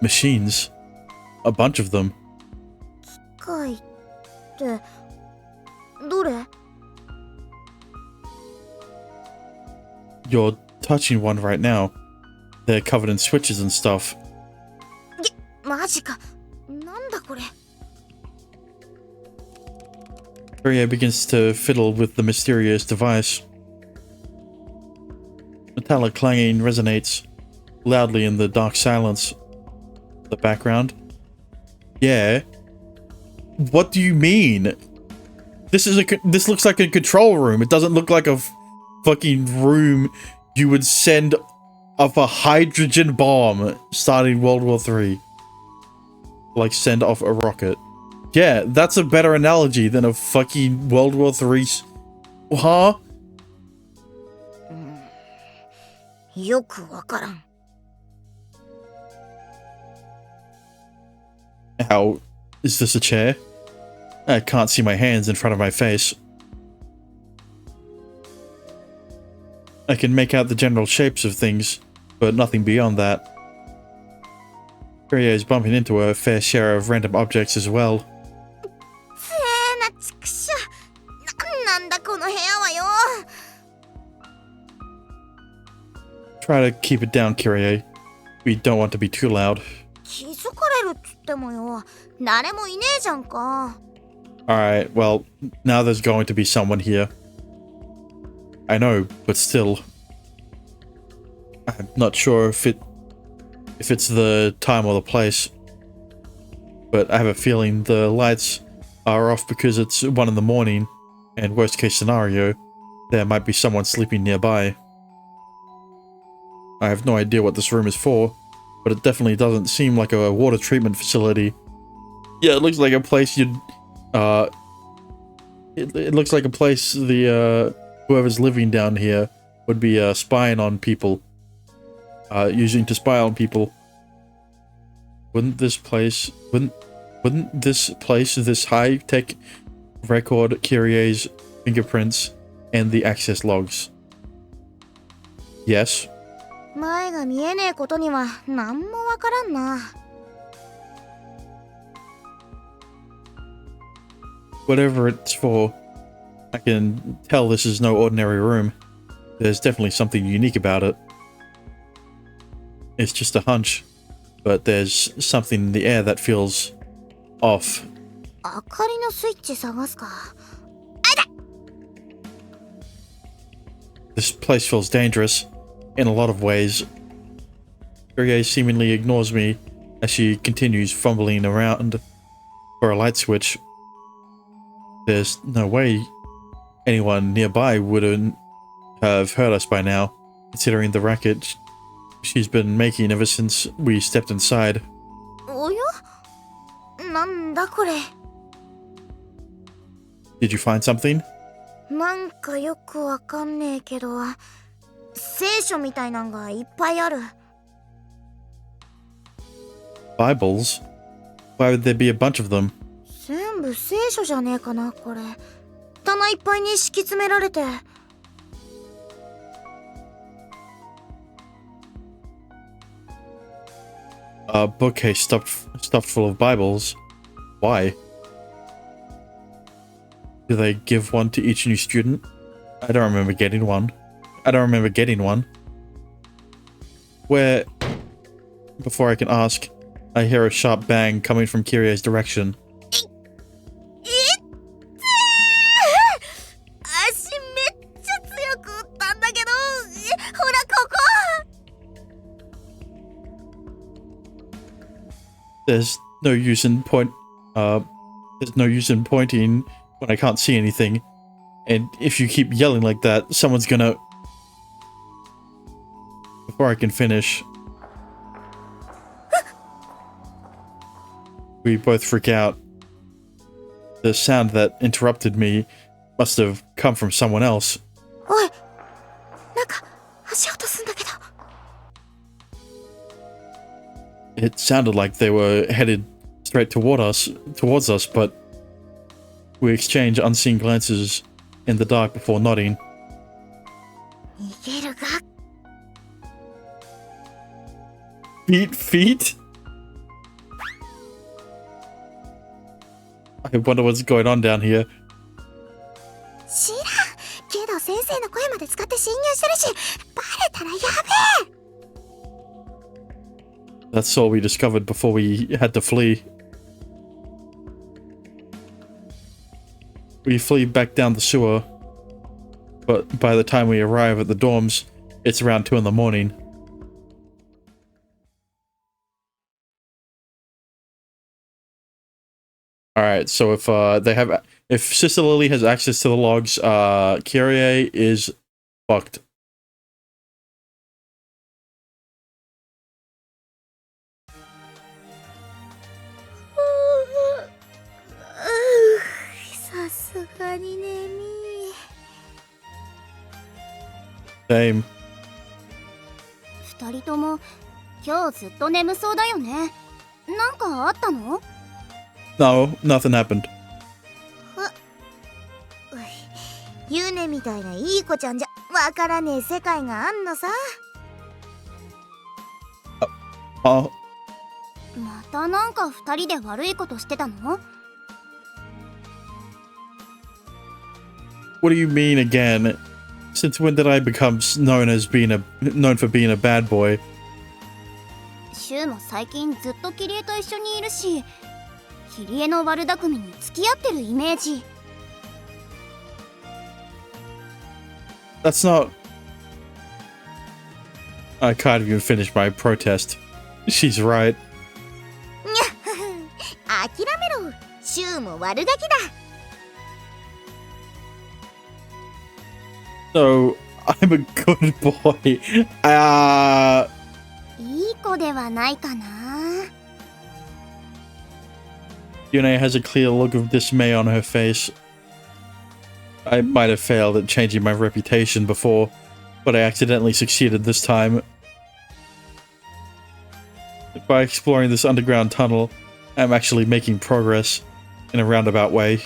Speaker 1: Machines. A bunch of them.
Speaker 2: 機械って、どれ？
Speaker 1: You're touching one right now. They're covered in switches and stuff.
Speaker 2: マジか。なんだこれ。
Speaker 1: Kyrie begins to fiddle with the mysterious device. Metallic clanging resonates loudly in the dark silence. The background? Yeah. What do you mean? This looks like a control room. It doesn't look like a fucking room you would send off a hydrogen bomb starting World War III. Like send off a rocket. Yeah, that's a better analogy than a fucking World War III. Huh?
Speaker 2: よくわからん。
Speaker 1: How? Is this a chair? I can't see my hands in front of my face. I can make out the general shapes of things, but nothing beyond that. Kyrie is bumping into a fair share of random objects as well.
Speaker 2: せーなちくしょ。なんだこの部屋はよ。
Speaker 1: Try to keep it down, Kyrie. We don't want to be too loud.
Speaker 2: 気づかれるっつってもよ。誰もいねえじゃんか。
Speaker 1: Alright, well, now there's going to be someone here. I know, but still. I'm not sure if it's the time or the place. But I have a feeling the lights are off because it's 1 in the morning, and worst case scenario, there might be someone sleeping nearby. I have no idea what this room is for, but it definitely doesn't seem like a water treatment facility. Yeah, it looks like a place you'd It looks like a place the whoever's living down here would be spying on people. Using to spy on people. Wouldn't this place this high-tech record Kyrie's fingerprints and the access logs? Yes.
Speaker 2: 前が見えねえことには何もわからんな。
Speaker 1: Whatever it's for, I can tell this is no ordinary room. There's definitely something unique about it. It's just a hunch, but there's something in the air that feels off.
Speaker 2: 明かりのスイッチ探すか。
Speaker 1: This place feels dangerous in a lot of ways. Kyrie seemingly ignores me as she continues fumbling around for a light switch. There's no way anyone nearby wouldn't have heard us by now, considering the racket she's been making ever since we stepped inside.
Speaker 2: おや？なんだこれ。
Speaker 1: Did you find something?
Speaker 2: なんかよくわかんねえけど、聖書みたいなんがいっぱいある。
Speaker 1: Bibles? Why would there be a bunch of them?
Speaker 2: 全部聖書じゃねえかな、これ。棚いっぱいに敷き詰められて。
Speaker 1: A bookcase stuffed full of Bibles. Why? Do they give one to each new student? I don't remember getting one. Where? Before I can ask, I hear a sharp bang coming from Kyrie's direction.
Speaker 2: 足めっちゃ強く打ったんだけど、ほらここ。
Speaker 1: There's no use in pointing when I can't see anything. And if you keep yelling like that, someone's gonna... Before I can finish... We both freak out. The sound that interrupted me must have come from someone else.
Speaker 2: おい、なんか足音すんだけど。
Speaker 1: It sounded like they were headed straight towards us, but we exchanged unseen glances in the dark before nodding.
Speaker 2: 逃げるが。
Speaker 1: Feet? I wonder what's going on down here.
Speaker 2: 知らんけど先生の声まで使って侵入してるし、バレたらやべえ。
Speaker 1: That's all we discovered before we had to flee. We flee back down the sewer, but by the time we arrive at the dorms, it's around 2 in the morning. Alright, so if Sister Lily has access to the logs, Kyrie is fucked. Same.
Speaker 2: 二人とも今日ずっと眠そうだよね。なんかあったの？
Speaker 1: No, nothing happened.
Speaker 2: ユネみたいないい子ちゃんじゃわからねえ世界があんのさ。
Speaker 1: Oh,
Speaker 2: またなんか二人で悪いことしてたの？
Speaker 1: what do you mean again? Since when did I become known for being a bad boy?
Speaker 2: シュウも最近ずっとキリエと一緒にいるし、キリエの悪巧みに付き合ってるイメージ。
Speaker 1: That's not... I can't even finish my protest. She's right.
Speaker 2: 諦めろ、シュウも悪ガキだ。
Speaker 1: So, I'm a good boy.
Speaker 2: いい子ではないかな。
Speaker 1: Yune has a clear look of dismay on her face. I might have failed at changing my reputation before, but I accidentally succeeded this time. By exploring this underground tunnel, I'm actually making progress in a roundabout way.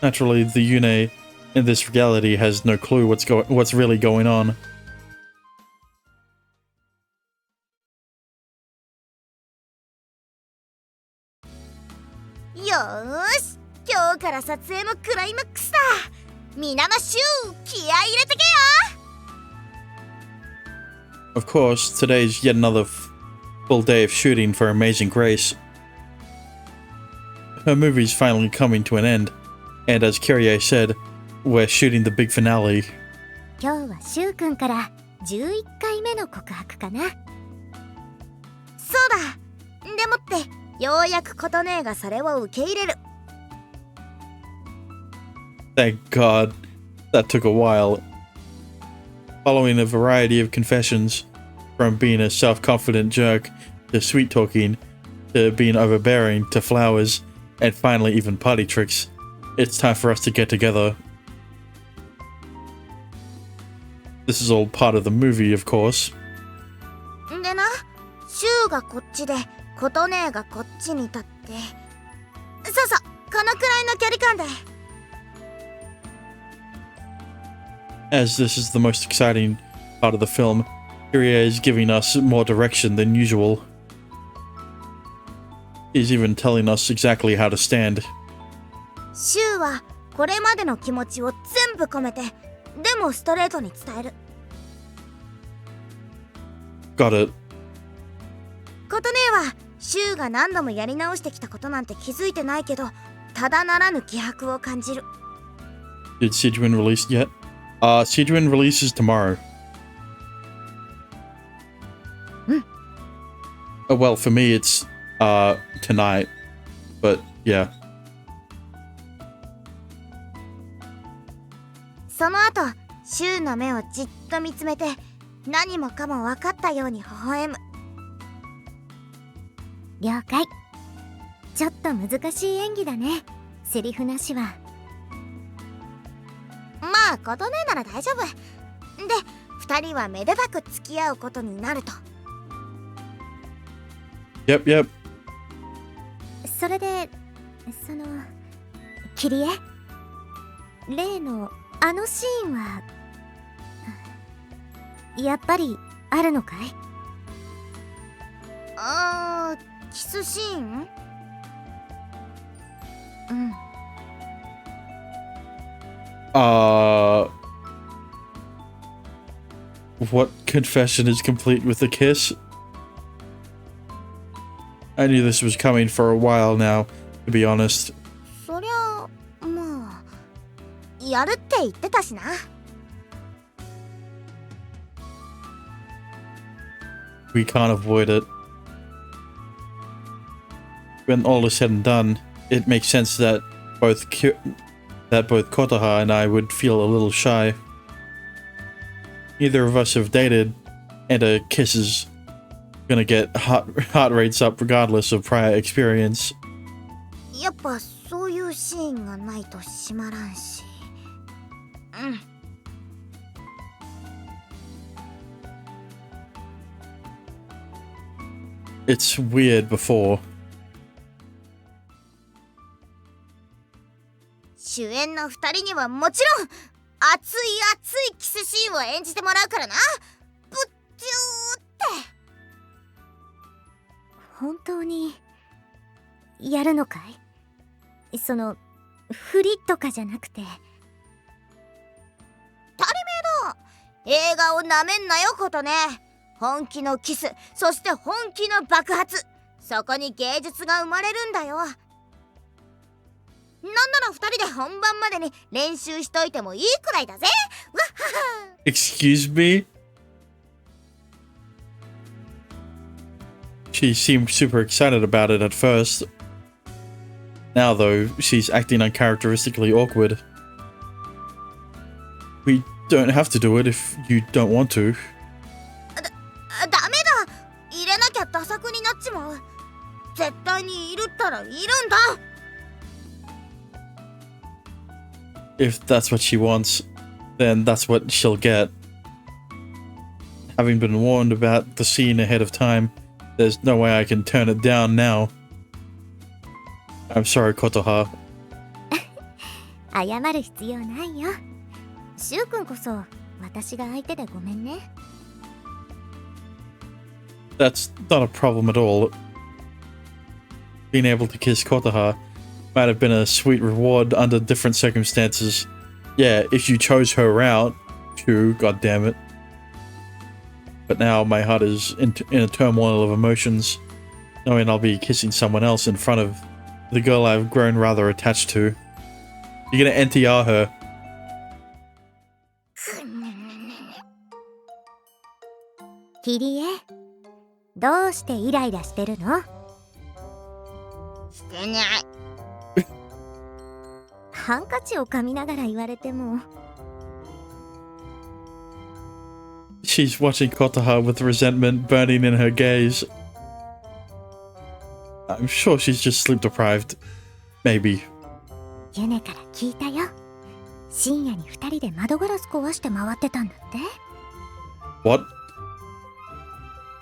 Speaker 1: Naturally, the Yune in this reality has no clue what's really going on.
Speaker 2: よーし、今日から撮影のクライマックスだ。皆の衆、気合い入れてけよ。
Speaker 1: Of course, today's yet another full day of shooting for Amazing Grace. Her movie's finally coming to an end, and as Kyrie said, we're shooting the big finale.
Speaker 2: 今日はシュウくんから11回目の告白かな。そうだ。でもってようやく琴姉がそれを受け入れる。
Speaker 1: Thank God. That took a while. Following a variety of confessions, from being a self-confident jerk, to sweet-talking, to being overbearing, to flowers, and finally even party tricks, it's time for us to get together. This is all part of the movie, of course.
Speaker 2: でな、シュウがこっちで琴姉がこっちに立って、そうそう、このくらいの距離感で。
Speaker 1: As this is the most exciting part of the film, Kyrie is giving us more direction than usual. He's even telling us exactly how to stand.
Speaker 2: シュウはこれまでの気持ちを全部込めて、でもストレートに伝える。
Speaker 1: Got it.
Speaker 2: 琴姉はシュウが何度もやり直してきたことなんて気づいてないけど、ただならぬ気迫を感じる。
Speaker 1: Did Sijuin release yet? Sijuin releases tomorrow. Well, for me it's tonight, but yeah.
Speaker 2: その後、シュウの目をじっと見つめて、何もかも分かったように微笑む。了解。ちょっと難しい演技だね。セリフなしは。まあ、琴姉なら大丈夫。で、二人はめでたく付き合うことになると。
Speaker 1: Yep, yep.
Speaker 2: それで、キリエ、例のあのシーンはやっぱりあるのかい？キスシーン？うん。
Speaker 1: What confession is complete with a kiss? I knew this was coming for a while now, to be honest.
Speaker 2: そりゃまあやるって言ってたしな。
Speaker 1: We can't avoid it. When all is said and done, it makes sense that both Kotaha and I would feel a little shy. Neither of us have dated, and a kiss is gonna get heart rates up regardless of prior experience.
Speaker 2: やっぱそういうシーンがないと閉まらんし。うん。
Speaker 1: It's weird before.
Speaker 2: 主演の二人にはもちろん熱い熱いキスシーンを演じてもらうからな。ぶっちゅーって。本当にやるのかい？その振りとかじゃなくて。当たり前だ。映画をなめんなよことね。本気のキス、そして本気の爆発、そこに芸術が生まれるんだよ。なんなら二人で本番までに練習しといてもいいくらいだぜ。わっはは。
Speaker 1: Excuse me? She seemed super excited about it at first. Now though, she's acting uncharacteristically awkward. We don't have to do it if you don't want to.
Speaker 2: ダメだ。入れなきゃダサくになっちまう。絶対にいるったらいるんだ。
Speaker 1: If that's what she wants, then that's what she'll get. Having been warned about the scene ahead of time, there's no way I can turn it down now. I'm sorry, Kotoha.
Speaker 2: 謝る必要ないよ。シュウ君こそ私が相手でごめんね。
Speaker 1: That's not a problem at all. Being able to kiss Kotoha might have been a sweet reward under different circumstances. Yeah, if you chose her route, true, goddammit. But now my heart is in a turmoil of emotions, knowing I'll be kissing someone else in front of the girl I've grown rather attached to. You're gonna NTR her.
Speaker 2: キリエ、どうしてイライラしてるの？してない。ハンカチを噛みながら言われても。
Speaker 1: She's watching Kotoha with resentment burning in her gaze. I'm sure she's just sleep deprived. Maybe.
Speaker 2: ユネから聞いたよ。深夜に二人で窓ガラス壊して回ってたんだって。
Speaker 1: What?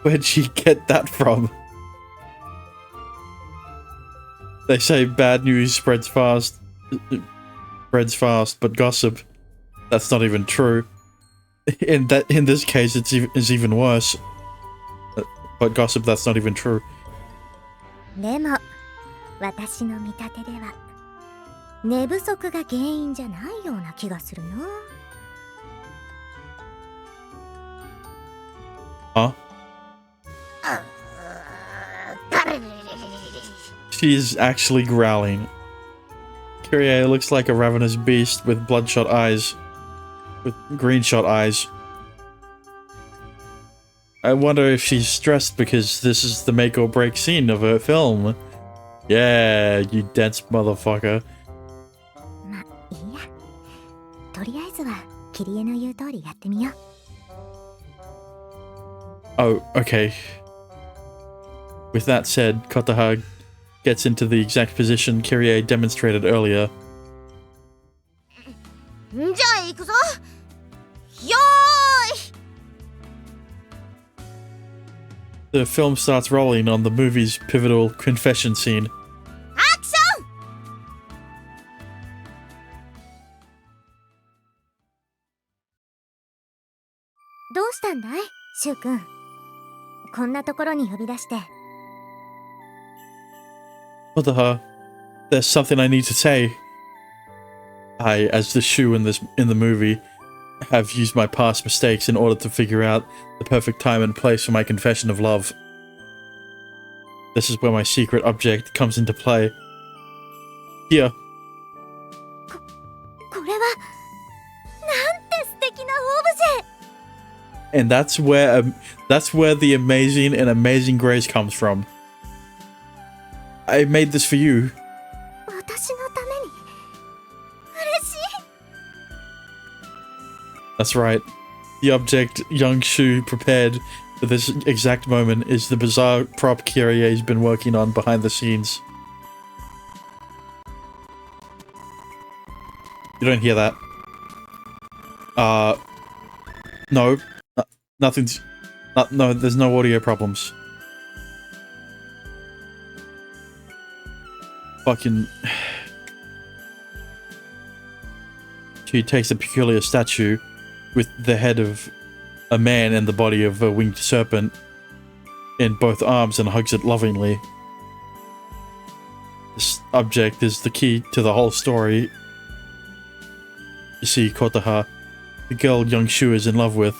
Speaker 1: Where'd she get that from? They say bad news spreads fast, but gossip, that's not even true. In this case, it's even worse. But gossip, that's not even true.
Speaker 2: でも、私の見立てでは、寝不足が原因じゃないような気がするな。
Speaker 1: Huh? She's actually growling. Kyrie looks like a ravenous beast with bloodshot eyes. With green-shot eyes. I wonder if she's stressed because this is the make-or-break scene of her film. Yeah, you dense motherfucker.
Speaker 2: ま、いいや。とりあえずは、キリエの言う通りやってみよう。
Speaker 1: Oh, okay. With that said, Kotoha gets into the exact position Kyrie demonstrated earlier.
Speaker 2: じゃあ行くぞ。よーい。
Speaker 1: The film starts rolling on the movie's pivotal confession scene.
Speaker 2: アクション。どうしたんだい、シュウ君。こんなところに呼び出して。
Speaker 1: Kotoha, there's something I need to say. I, as the shoe in the movie, have used my past mistakes in order to figure out the perfect time and place for my confession of love. This is where my secret object comes into play. Here.
Speaker 2: これはなんて素敵なオブジェ。
Speaker 1: And that's where the amazing and amazing grace comes from. I made this for you.
Speaker 2: 私のために。嬉しい。
Speaker 1: That's right. The object young Shu prepared for this exact moment is the bizarre prop Kyrie's been working on behind the scenes. You don't hear that? No. Nothing's... no, there's no audio problems. Fucking... She takes a peculiar statue with the head of a man and the body of a winged serpent in both arms and hugs it lovingly. This object is the key to the whole story. You see, Kotoha, the girl young Shu is in love with,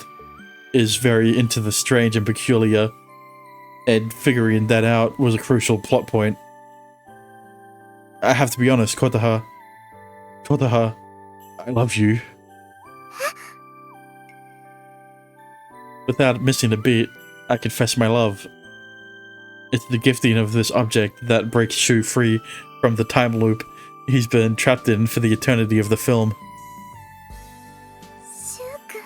Speaker 1: is very into the strange and peculiar, and figuring that out was a crucial plot point. I have to be honest, Kotoha, I love you. Without missing a beat, I confess my love. It's the gifting of this object that breaks Shu free from the time loop he's been trapped in for the eternity of the film.
Speaker 2: シュウ君。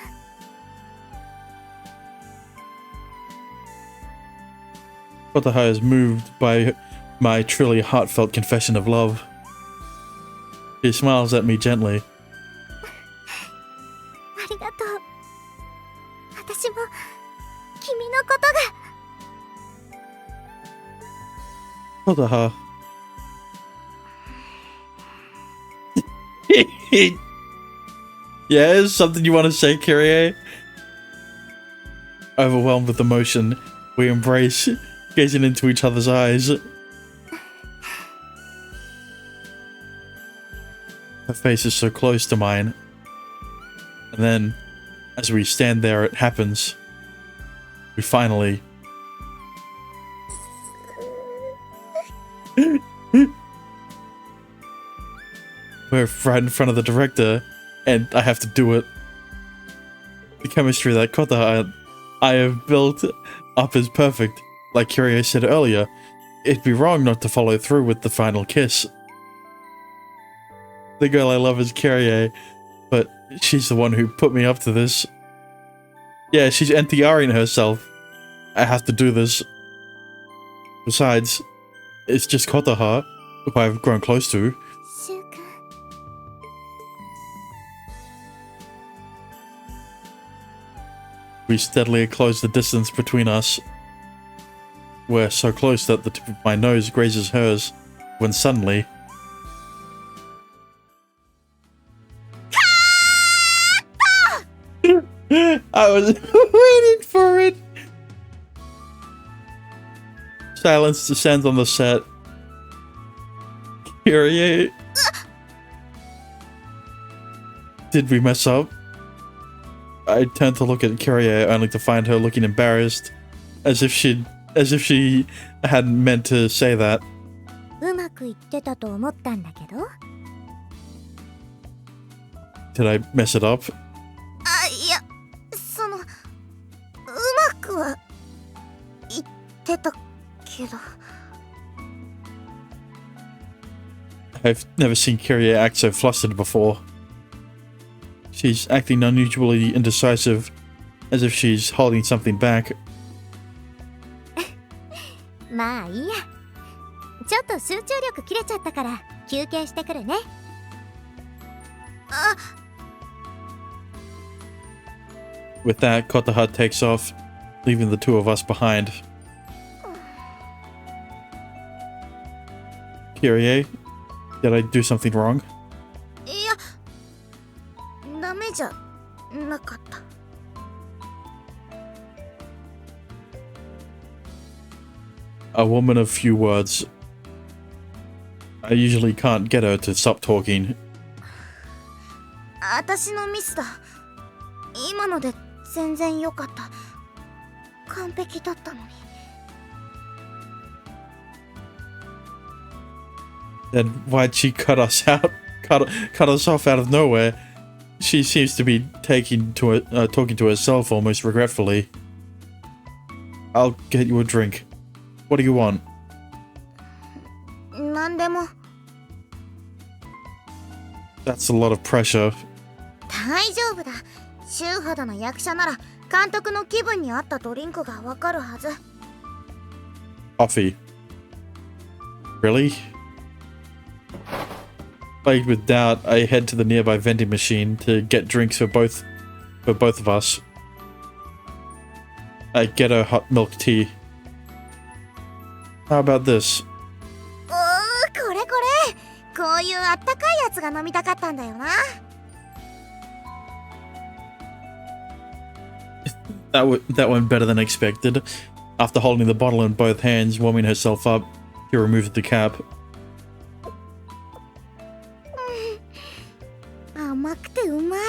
Speaker 1: Kotoha is moved by my truly heartfelt confession of love. He smiles at me gently,
Speaker 2: 私も君のことが。
Speaker 1: Kotaha. Yeah, is something you want to say, Kyrie? Overwhelmed with emotion, we embrace, gazing into each other's eyes. Her face is so close to mine. And then, as we stand there, it happens. We finally... We're right in front of the director, and I have to do it. The chemistry that Kota I have built up is perfect. Like Kyrie said earlier, it'd be wrong not to follow through with the final kiss. The girl I love is Kyrie, but she's the one who put me up to this. Yeah, she's NTRing herself. I have to do this. Besides, it's just Kotaha, who I've grown close to.
Speaker 2: シュウ君。
Speaker 1: We steadily close the distance between us. We're so close that the tip of my nose grazes hers, when suddenly... I was waiting for it! Silence descends on the set. Kyrie... Did we mess up? I turned to look at Kyrie, only to find her looking embarrassed, as if she hadn't meant to say that.
Speaker 2: うまくいってたと思ったんだけど。
Speaker 1: Did I mess it up?
Speaker 2: あ、いや、その、うまくはいってたけど。
Speaker 1: I've never seen Kyrie act so flustered before. She's acting unusually indecisive, as if she's holding something back.
Speaker 2: まあいいや。ちょっと集中力切れちゃったから休憩してくるね。あ、
Speaker 1: With that, Kotaha takes off, leaving the two of us behind. Kyrie, did I do something wrong?
Speaker 2: いや、ダメじゃなかった。
Speaker 1: A woman of few words. I usually can't get her to stop talking.
Speaker 2: 私のミスだ。今ので全然良かった。完璧だったのに。
Speaker 1: Then why'd she cut us out? Cut us off out of nowhere? She seems to be talking to herself almost regretfully. I'll get you a drink. What do you want?
Speaker 2: なんでも。
Speaker 1: That's a lot of pressure.
Speaker 2: 大丈夫だ。シュウほどの役者なら監督の気分に合ったドリンクがわかるはず。
Speaker 1: Coffee. Really? Plagued with doubt, I head to the nearby vending machine to get drinks for both of us. I get a hot milk tea. How about this?
Speaker 2: おー、これこれ。こういうあったかいやつが飲みたかったんだよな。
Speaker 1: That went better than expected. After holding the bottle in both hands, warming herself up, she removed the cap.
Speaker 2: 甘くてうまい。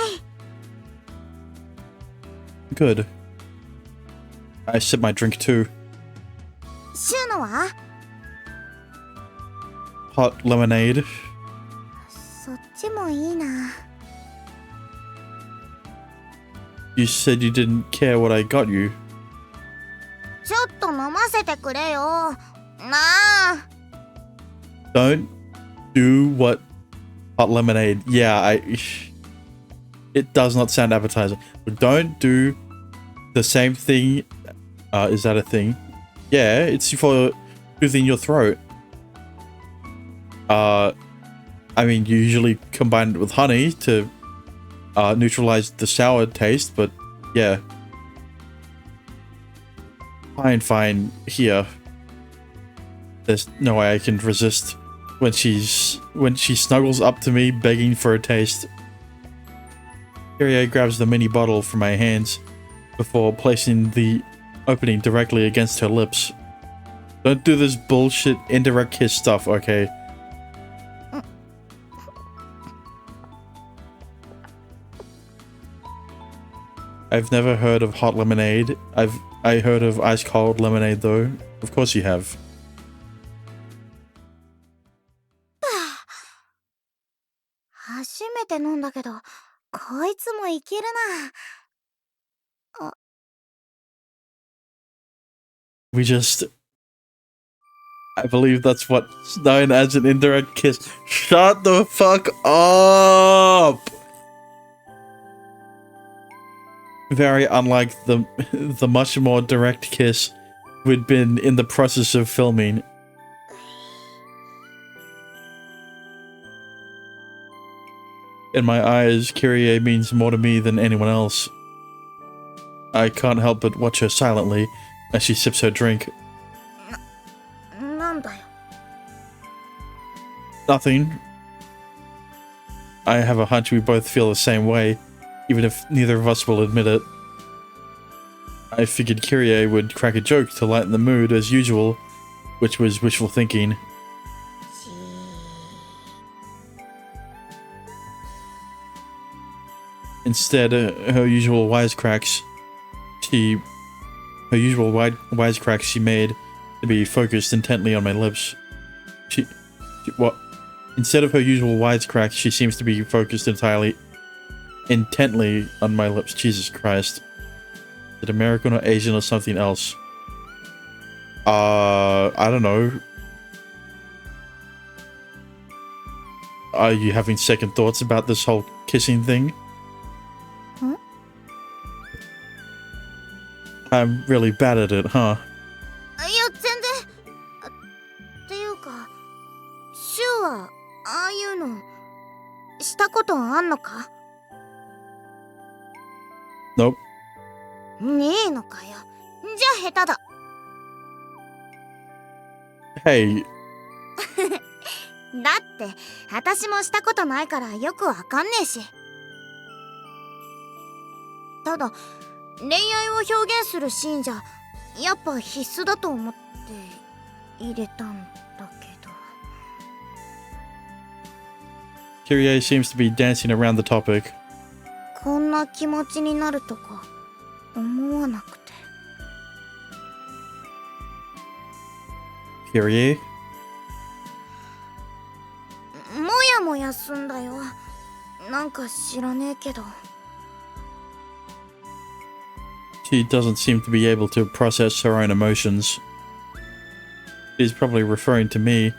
Speaker 1: Good. I sip my drink too.
Speaker 2: シュウのは？
Speaker 1: Hot lemonade.
Speaker 2: そっちもいいな。
Speaker 1: You said you didn't care what I got you.
Speaker 2: ちょっと飲ませてくれよ。なあ。
Speaker 1: Don't do what hot lemonade. Yeah, it does not sound appetizing. But don't do the same thing. Is that a thing? Yeah, it's for soothing your throat. I mean, you usually combine it with honey to neutralize the sour taste, but yeah. Fine, here. There's no way I can resist when she snuggles up to me, begging for a taste. Kyrie grabs the mini bottle from my hands before placing the opening directly against her lips. Don't do this bullshit indirect kiss stuff, okay? I've never heard of hot lemonade. I heard of ice cold lemonade though. Of course you have.
Speaker 2: 初めて飲んだけど、こいつもいけるな。あ、
Speaker 1: We just... I believe that's what's known as an indirect kiss. Shut the fuck up! Very unlike the much more direct kiss we'd been in the process of filming. In my eyes, Kyrie means more to me than anyone else. I can't help but watch her silently as she sips her drink.
Speaker 2: なんだよ。
Speaker 1: Nothing. I have a hunch we both feel the same way, even if neither of us will admit it. I figured Kyrie would crack a joke to lighten the mood as usual, which was wishful thinking. Instead, her usual wisecracks she made to be focused intently on my lips. What? Instead of her usual wisecracks, she seems to be focused intently on my lips. Jesus Christ. Is it American or Asian or something else? I don't know. Are you having second thoughts about this whole kissing thing?
Speaker 2: Hmm?
Speaker 1: I'm really bad at it, huh?
Speaker 2: いや、全然。っていうか、シュウは、ああいうの、したことあんのか？
Speaker 1: Nope.
Speaker 2: ねえのかよ。じゃあ下手だ。
Speaker 1: Hey.
Speaker 2: だって、私もしたことないからよくわかんねえし。ただ、恋愛を表現するシーンじゃ、やっぱ必須だと思って入れたんだけど。
Speaker 1: Kyrie seems to be dancing around the topic.
Speaker 2: こんな気持ちになるとか思わなくて。
Speaker 1: Kyrie?
Speaker 2: もやもやすんだよ。なんか知らねえけど。
Speaker 1: She doesn't seem to be able to process her own emotions. She's probably referring to me,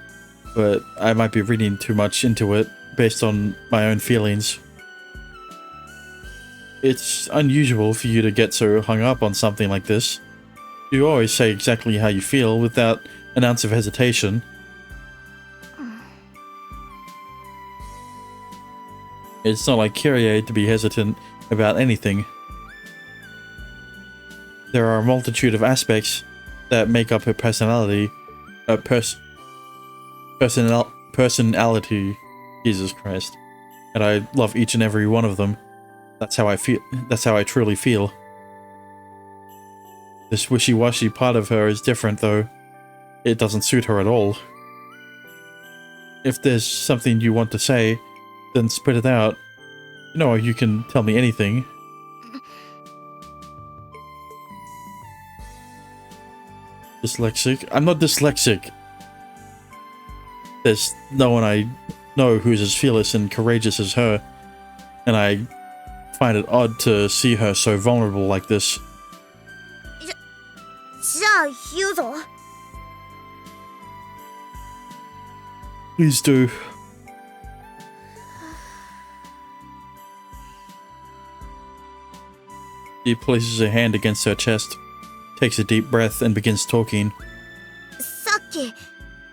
Speaker 1: but I might be reading too much into it based on my own feelings. It's unusual for you to get so hung up on something like this. You always say exactly how you feel without an ounce of hesitation. It's not like Kyrie to be hesitant about anything. There are a multitude of aspects that make up her personality. Personality. Jesus Christ. And I love each and every one of them. That's how I feel. That's how I truly feel. This wishy-washy part of her is different, though. It doesn't suit her at all. If there's something you want to say, then spit it out. You know, you can tell me anything. Dyslexic? I'm not dyslexic. There's no one I know who's as fearless and courageous as her, and I find it odd to see her so vulnerable like this.
Speaker 2: じゃあ言うぞ。
Speaker 1: Please do. She places her hand against her chest, takes a deep breath, and begins talking.
Speaker 2: さっき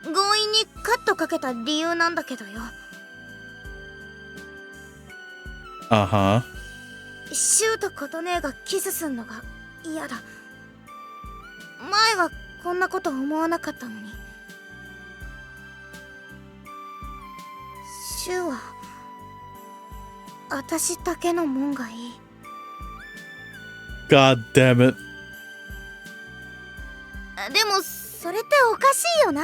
Speaker 2: 強引にカットかけた理由なんだけどよ。
Speaker 1: Uh-huh.
Speaker 2: シュウと琴姉がキスすんのが嫌だ。前はこんなこと思わなかったのに。シュウは私だけのもんがいい。
Speaker 1: God damn it.
Speaker 2: でもそれっておかしいよな。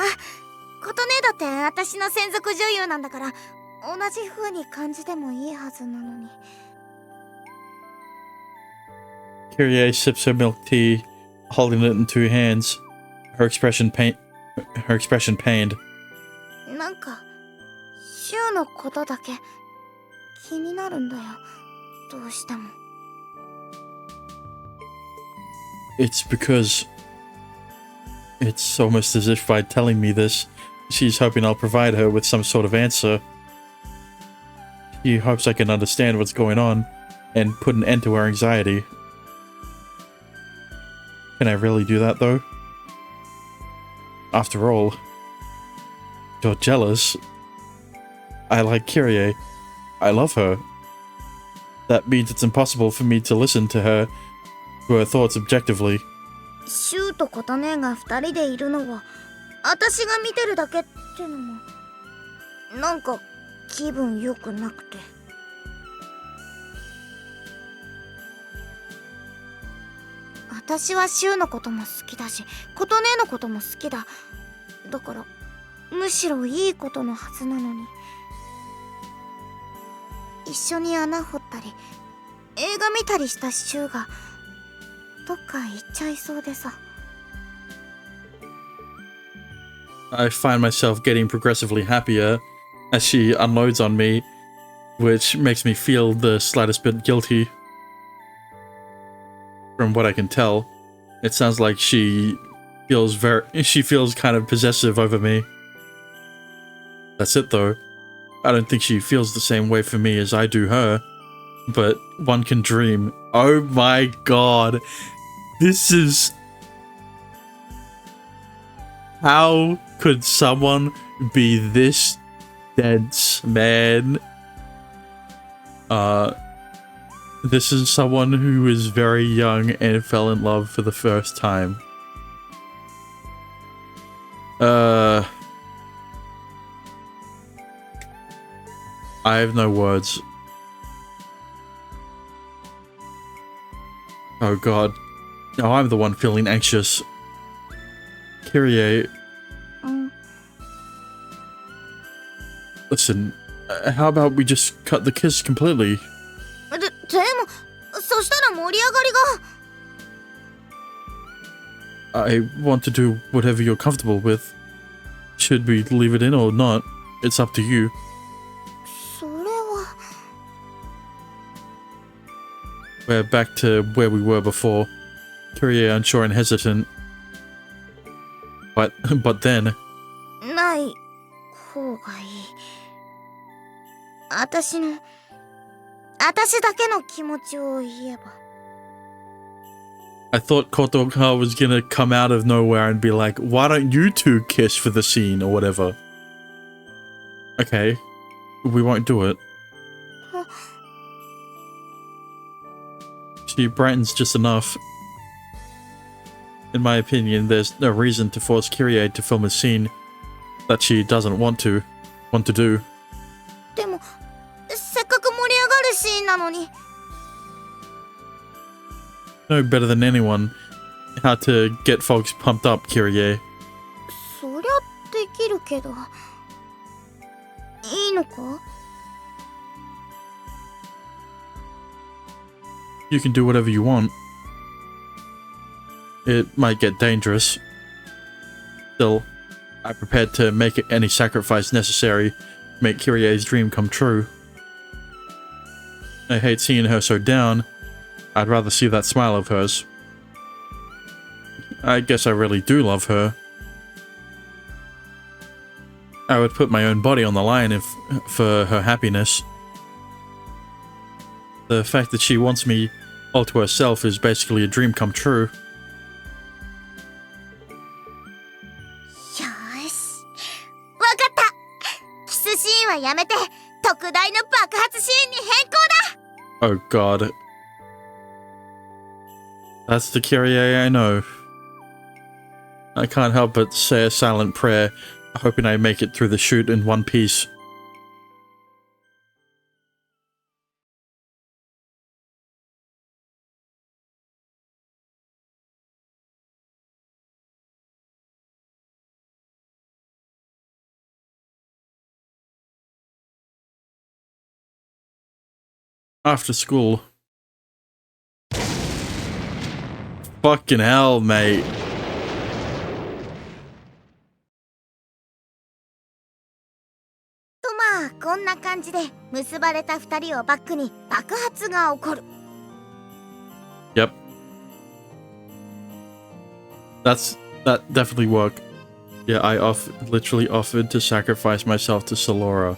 Speaker 2: 琴音だって私の専属女優なんだから、同じ風に感じてもいいはずなのに。
Speaker 1: Kyrie sips her milk tea, holding it in two hands. Her expression pained.
Speaker 2: なんかシュウのことだけ気になるんだよ、どうしても。
Speaker 1: It's because it's almost as if by telling me this, she's hoping I'll provide her with some sort of answer. She hopes I can understand what's going on and put an end to her anxiety. Can I really do that though? After all, you're jealous. I like Kyrie. I love her. That means it's impossible for me to listen to her thoughts objectively.
Speaker 2: シュウと琴音が二人でいるのは私が見てるだけってのもなんか気分良くなくて。私はシュウのことも好きだし、琴音のことも好きだ。だからむしろいいことのはずなのに。一緒に穴掘ったり映画見たりしたシュウがどっか行っちゃいそうでさ。
Speaker 1: I find myself getting progressively happier as she unloads on me, which makes me feel the slightest bit guilty. From what I can tell, it sounds like she feels kind of possessive over me. That's it though. I don't think she feels the same way for me as I do her, but one can dream. Oh my god. This is... How could someone be this dense, man? This is someone who is very young and fell in love for the first time. I have no words. Oh god. Now I'm the one feeling anxious. Kyrie. Listen, how about we just cut the kiss completely?
Speaker 2: でもそしたら盛り上がりが。
Speaker 1: I want to do whatever you're comfortable with. Should we leave it in or not? It's up to you.
Speaker 2: それは。
Speaker 1: We're back to where we were before. Kyrie unsure and hesitant. But then...
Speaker 2: ない方がいい。私だけの気持ちを言えば。
Speaker 1: I thought Kotoka was gonna come out of nowhere and be like, why don't you two kiss for the scene or whatever? Okay, we won't do it. She brightens just enough. In my opinion, there's no reason to force Kyrie to film a scene that she doesn't want to do.
Speaker 2: でもせっかく盛り上がるシーンなのに。
Speaker 1: Know better than anyone how to get folks pumped up, Kyrie.
Speaker 2: そりゃできるけどいいのか？
Speaker 1: You can do whatever you want. It might get dangerous. Still, I'm prepared to make any sacrifice necessary to make Kyrie's dream come true. I hate seeing her so down. I'd rather see that smile of hers. I guess I really do love her. I would put my own body on the line for her happiness. The fact that she wants me all to herself is basically a dream come true.
Speaker 2: よーし、わかった。キスシーンはやめて特大の爆発シーンに変更だ。
Speaker 1: Oh god. That's the Kyrie I know. I can't help but say a silent prayer, hoping I make it through the shoot in one piece. After school. Fucking hell, mate.
Speaker 2: とまあこんな感じで結ばれた2人をバックに爆発が起こる。
Speaker 1: Yep. That definitely worked. Yeah, I literally offered to sacrifice myself to Solora.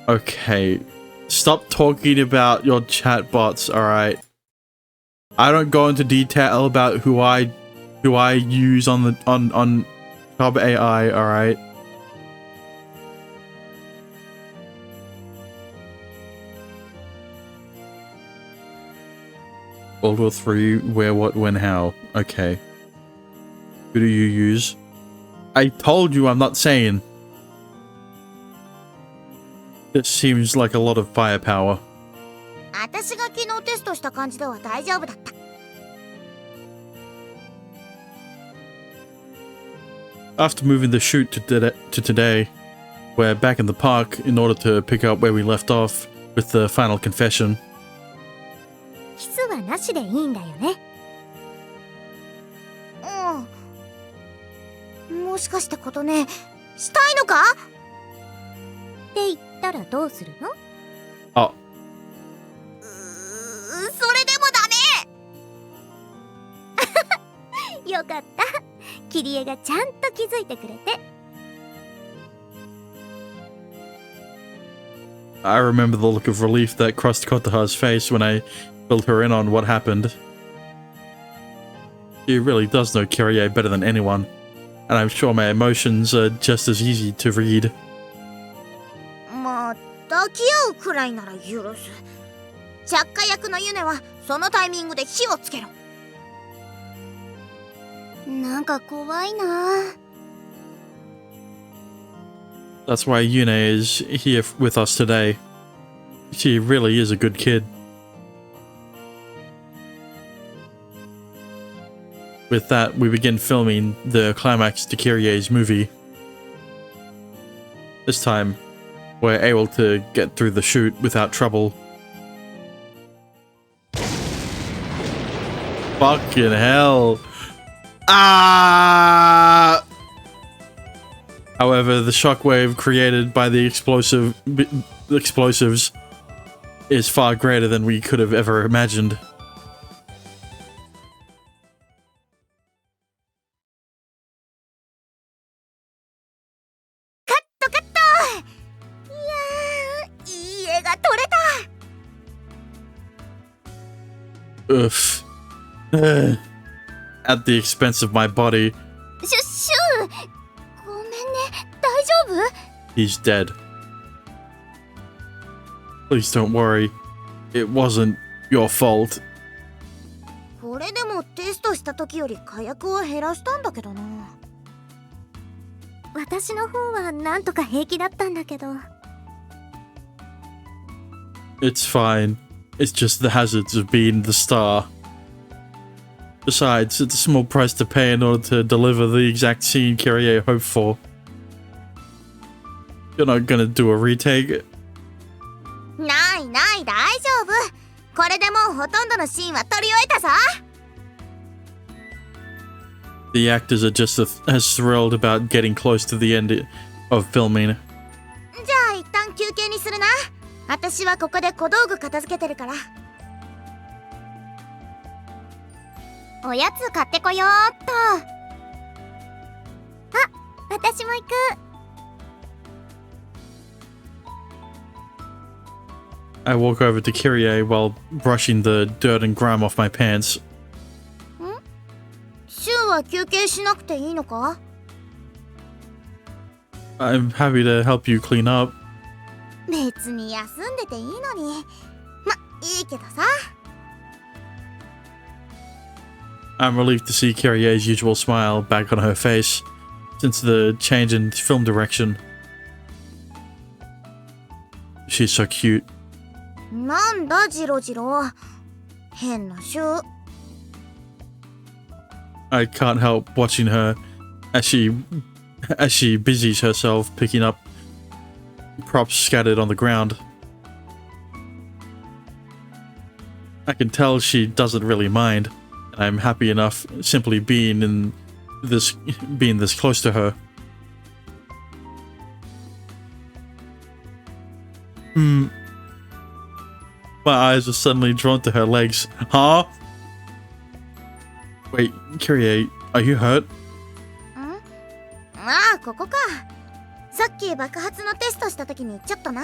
Speaker 1: Okay. Stop talking about your chatbots, alright? I don't go into detail about who I use on Hub AI, alright? World War 3, where, what, when, how. Okay. Who do you use? I told you I'm not saying. It seems like a lot of firepower.
Speaker 2: 私が昨日テストした感じでは大丈夫だった。
Speaker 1: After moving the shoot to today, we're back in the park in order to pick up where we left off with the final confession.
Speaker 5: キスはなしでいいんだよね。
Speaker 2: うん。もしかしてことね、したいのか？
Speaker 5: って言ったらどうするの？
Speaker 1: あ。
Speaker 2: それでもダメ。
Speaker 5: よかった。キリエがちゃんと気づいてくれて。
Speaker 1: I remember the look of relief that crossed Kotaha's face when I filled her in on what happened. She really does know Kyrie better than anyone, and I'm sure my emotions are just as easy to read.
Speaker 2: まあ抱き合うくらいなら許す。着火役のユネはそのタイミングで火をつけろ。なんか怖いな。
Speaker 1: That's why Yune is here with us today. She really is a good kid. With that, we begin filming the climax to Kyrie's movie. This time, we're able to get through the shoot without trouble. Fucking hell. Ah! However, the shockwave created by the explosives is far greater than we could have ever imagined.
Speaker 2: カットカット。いやー、いい絵が撮れた。
Speaker 1: Oof. At the expense of my body.
Speaker 2: シュー。ごめんね、大丈夫？
Speaker 1: He's dead. Please don't worry. It wasn't your fault.
Speaker 2: これでもテストした時より火薬は減らしたんだけどな。
Speaker 5: 私の方はなんとか平気だったんだけど。
Speaker 1: It's fine. It's just the hazards of being the star. Besides, it's a small price to pay in order to deliver the exact scene Kyrie hoped for. You're not gonna do a retake?
Speaker 2: ないない大丈夫。これでもうほとんどのシーンは撮り終えたぞ。
Speaker 1: The actors are just as thrilled about getting close to the end of filming.
Speaker 2: じゃあ一旦休憩にするな。私はここで小道具片付けてるから。おやつ買ってこようっと。
Speaker 5: あ、私も行く。
Speaker 1: I walk over to Kyrie while brushing the dirt and grime off my pants.
Speaker 2: シュウは休憩しなくていいのか？
Speaker 1: I'm happy to help you clean up.
Speaker 2: 別に休んでていいのに。ま、いいけどさ。
Speaker 1: I'm relieved to see Kyrie's usual smile back on her face since the change in film direction. She's so cute.
Speaker 2: なんだジロジロ。変なシュー。
Speaker 1: I can't help watching her as she busies herself picking up props scattered on the ground. I can tell she doesn't really mind, and I'm happy enough simply being this close to her. My eyes are suddenly drawn to her legs. Huh? Wait, Kyrie, are you hurt?
Speaker 2: ああ、ここか。さっき爆発のテストした時にちょっとな。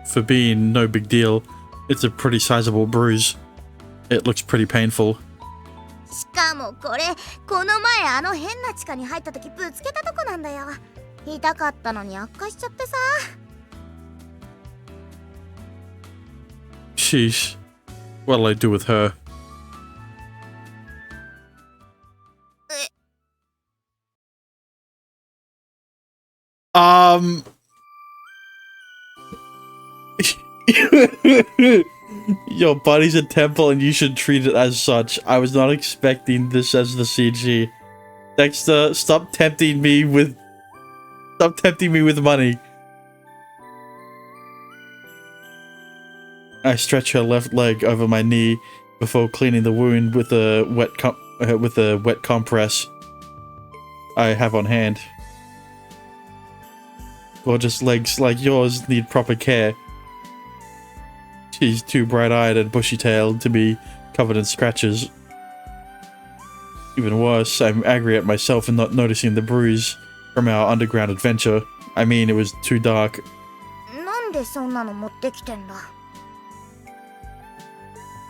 Speaker 1: For being no big deal, it's a pretty sizable bruise. It looks pretty painful.
Speaker 2: しかもこれ、この前あの変な地下に入った時ぶつけたとこなんだよ。痛かったのに悪化しちゃってさ。
Speaker 1: Sheesh. What'll I do with her? Your body's a temple and you should treat it as such. I was not expecting this as the CG. Dexter, stop tempting me with money. I stretch her left leg over my knee before cleaning the wound with a wet compress I have on hand. Gorgeous legs like yours need proper care. She's too bright-eyed and bushy-tailed to be covered in scratches. Even worse, I'm angry at myself for not noticing the bruise from our underground adventure. I mean, it was too dark.
Speaker 2: なんでそんなの持ってきてんだ。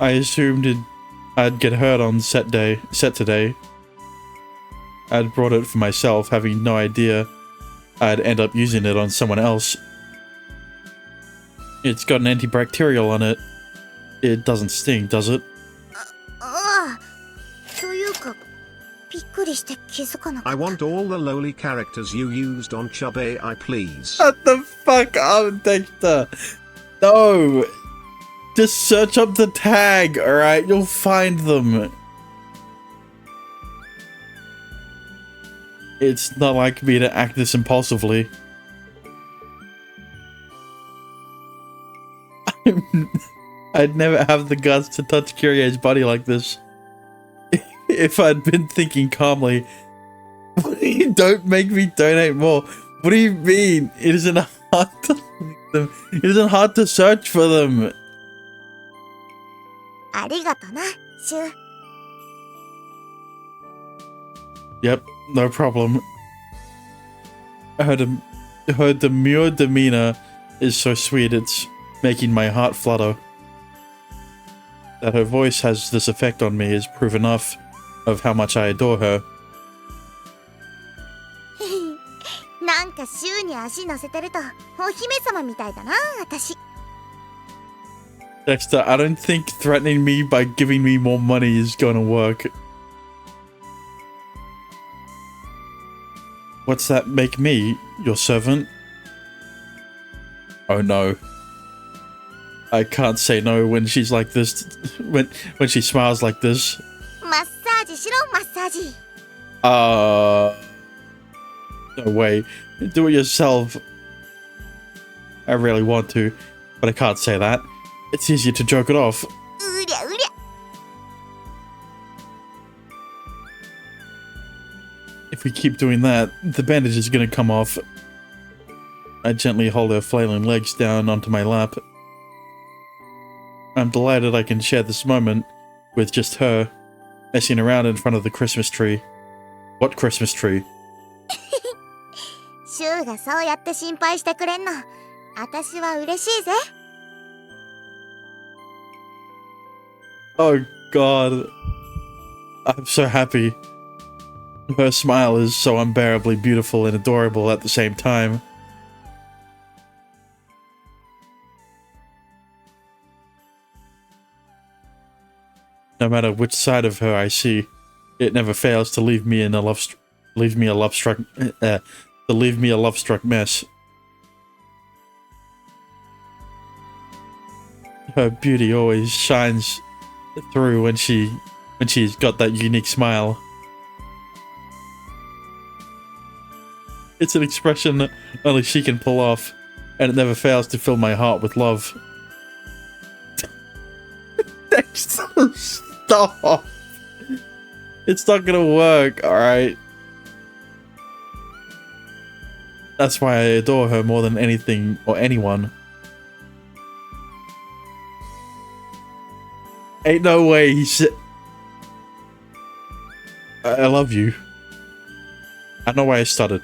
Speaker 1: I assumed I'd get hurt on set today. I'd brought it for myself, having no idea I'd end up using it on someone else. It's got an antibacterial on it. It doesn't sting, does it?
Speaker 2: ああ。というか、びっくりして気づかなかった。
Speaker 6: I want all the lowly characters you used on Chub AI, please.
Speaker 1: Shut the fuck up, Dexter! No! Just search up the tag, alright? You'll find them. It's not like me to act this impulsively. I'd never have the guts to touch Kyrie's body like this. If I'd been thinking calmly. Don't make me donate more. What do you mean? It isn't hard to link them. It isn't hard to search for them.
Speaker 2: ありがとな、シュー。
Speaker 1: Yep, no problem. Her demure demeanor is so sweet, it's making my heart flutter. That her voice has this effect on me is proof enough of how much I adore her.
Speaker 2: なんかシューに足乗せてるとお姫様みたいだな、私。
Speaker 1: Dexter, I don't think threatening me by giving me more money is gonna work. What's that make me? Your servant? Oh no. I can't say no when she's like this, when she smiles like this.
Speaker 2: マッサージしろ、マッサージ。
Speaker 1: No way. Do it yourself. I really want to, but I can't say that. It's easier to joke it off.
Speaker 2: うりゃうりゃ。
Speaker 1: If we keep doing that, the bandage is gonna come off. I gently hold her flailing legs down onto my lap. I'm delighted I can share this moment with just her, messing around in front of the Christmas tree. What Christmas tree?
Speaker 2: シューがそうやって心配してくれんの。私は嬉しいぜ。
Speaker 1: Oh god. I'm so happy. Her smile is so unbearably beautiful and adorable at the same time. No matter which side of her I see, it never fails to leave me a love struck mess. Her beauty always shines through when she's got that unique smile. It's an expression that only she can pull off, and it never fails to fill my heart with love. Stop! It's not gonna work, alright? That's why I adore her more than anything or anyone. Ain't no way he said... I love you. I know why I stuttered.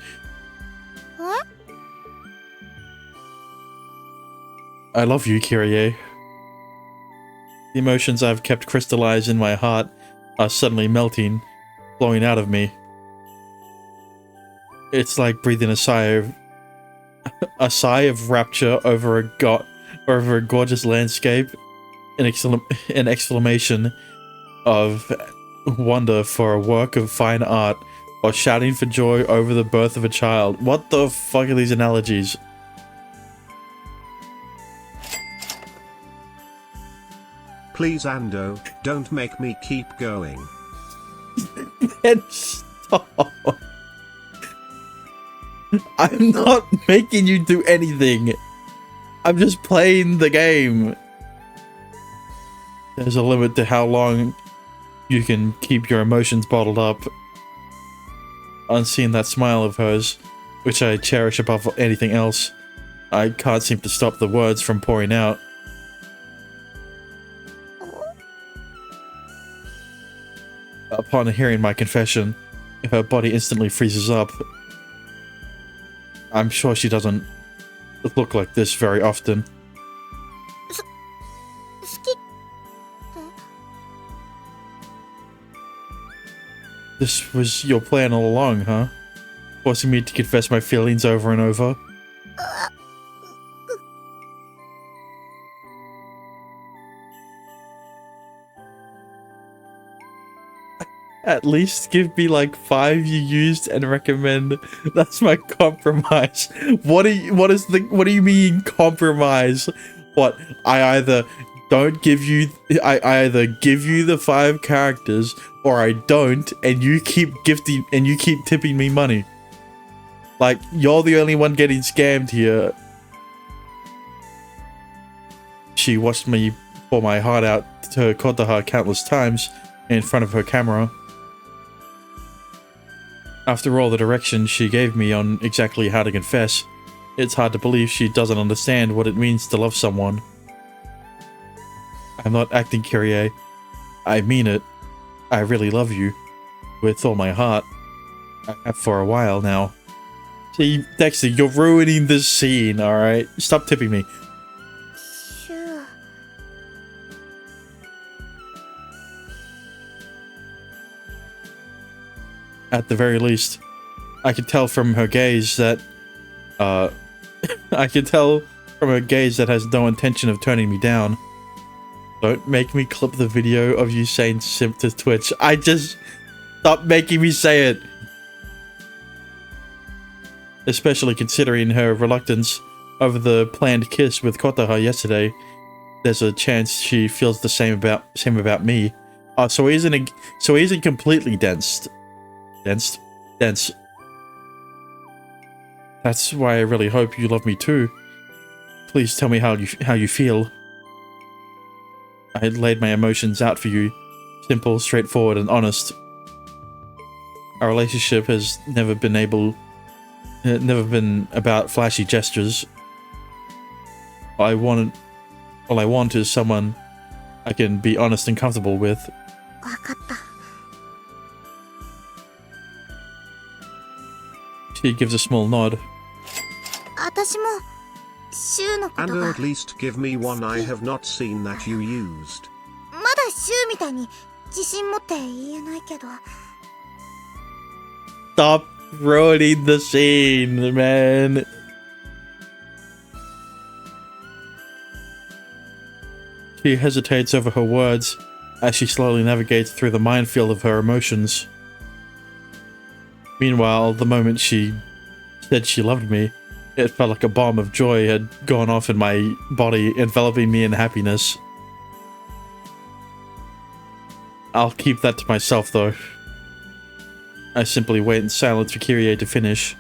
Speaker 2: What?
Speaker 1: I love you, Kyrie. The emotions I've kept crystallized in my heart are suddenly melting, flowing out of me. It's like breathing a sigh of rapture over a gorgeous landscape, an exclamation of wonder for a work of fine art, or shouting for joy over the birth of a child. What the fuck are these analogies?
Speaker 6: Please, Ando, don't make me keep going.
Speaker 1: And stop. I'm not making you do anything. I'm just playing the game. There's a limit to how long you can keep your emotions bottled up. On seeing that smile of hers, which I cherish above anything else, I can't seem to stop the words from pouring out. Upon hearing my confession, her body instantly freezes up. I'm sure she doesn't look like this very often.
Speaker 2: 好き
Speaker 1: This was your plan all along, huh? Forcing me to confess my feelings over and over? At least give me like 5 you used and recommend. That's my compromise. What do you mean compromise? What, I either give you the 5 characters, or I don't, and you keep tipping me money. Like, you're the only one getting scammed here. She watched me pour my heart out to Kotaha countless times in front of her camera. After all the direction she gave me on exactly how to confess, it's hard to believe she doesn't understand what it means to love someone. I'm not acting, Kyrie. I mean it. I really love you. With all my heart. I have for a while now. See, Dexter, you're ruining this scene, alright? Stop tipping me.
Speaker 2: Sure.
Speaker 1: At the very least, I could tell from her gaze that, I could tell from her gaze that has no intention of turning me down. Don't make me clip the video of you saying simp to Twitch. Stop making me say it. Especially considering her reluctance over the planned kiss with Kotaha yesterday. There's a chance she feels the same about me. So he isn't completely dense. Dense. That's why I really hope you love me too. Please tell me how you feel. I laid my emotions out for you. Simple, straightforward, and honest. Our relationship has never been about flashy gestures. All I want is someone I can be honest and comfortable with.
Speaker 2: わかった。
Speaker 1: She gives a small nod.
Speaker 2: 私もシュウのこと
Speaker 6: Ando,
Speaker 2: が
Speaker 6: at least give me one I have not seen that you used.
Speaker 2: まだシュウみたいに自信持って言えないけど
Speaker 1: Stop ruining the scene, man. She hesitates over her words, as she slowly navigates through the minefield of her emotions. Meanwhile, the moment she said she loved me, it felt like a bomb of joy had gone off in my body, enveloping me in happiness. I'll keep that to myself, though. I simply wait in silence for Kyrie to finish.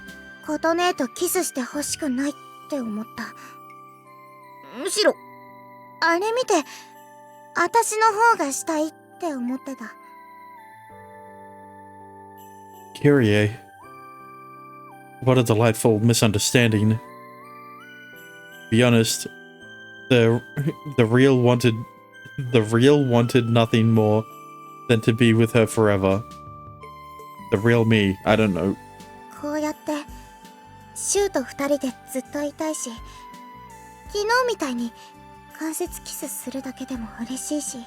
Speaker 2: 琴音とキスしてほしくないって思った。むしろ、あれ見て、私の方がしたいって思ってた。
Speaker 1: Kyrie. What a delightful misunderstanding. Be honest, the real wanted nothing more than to be with her forever. The real me, I don't know.
Speaker 2: こうやって、シュウと二人でずっといたいし、昨日みたいに関節キスするだけでも嬉しいし。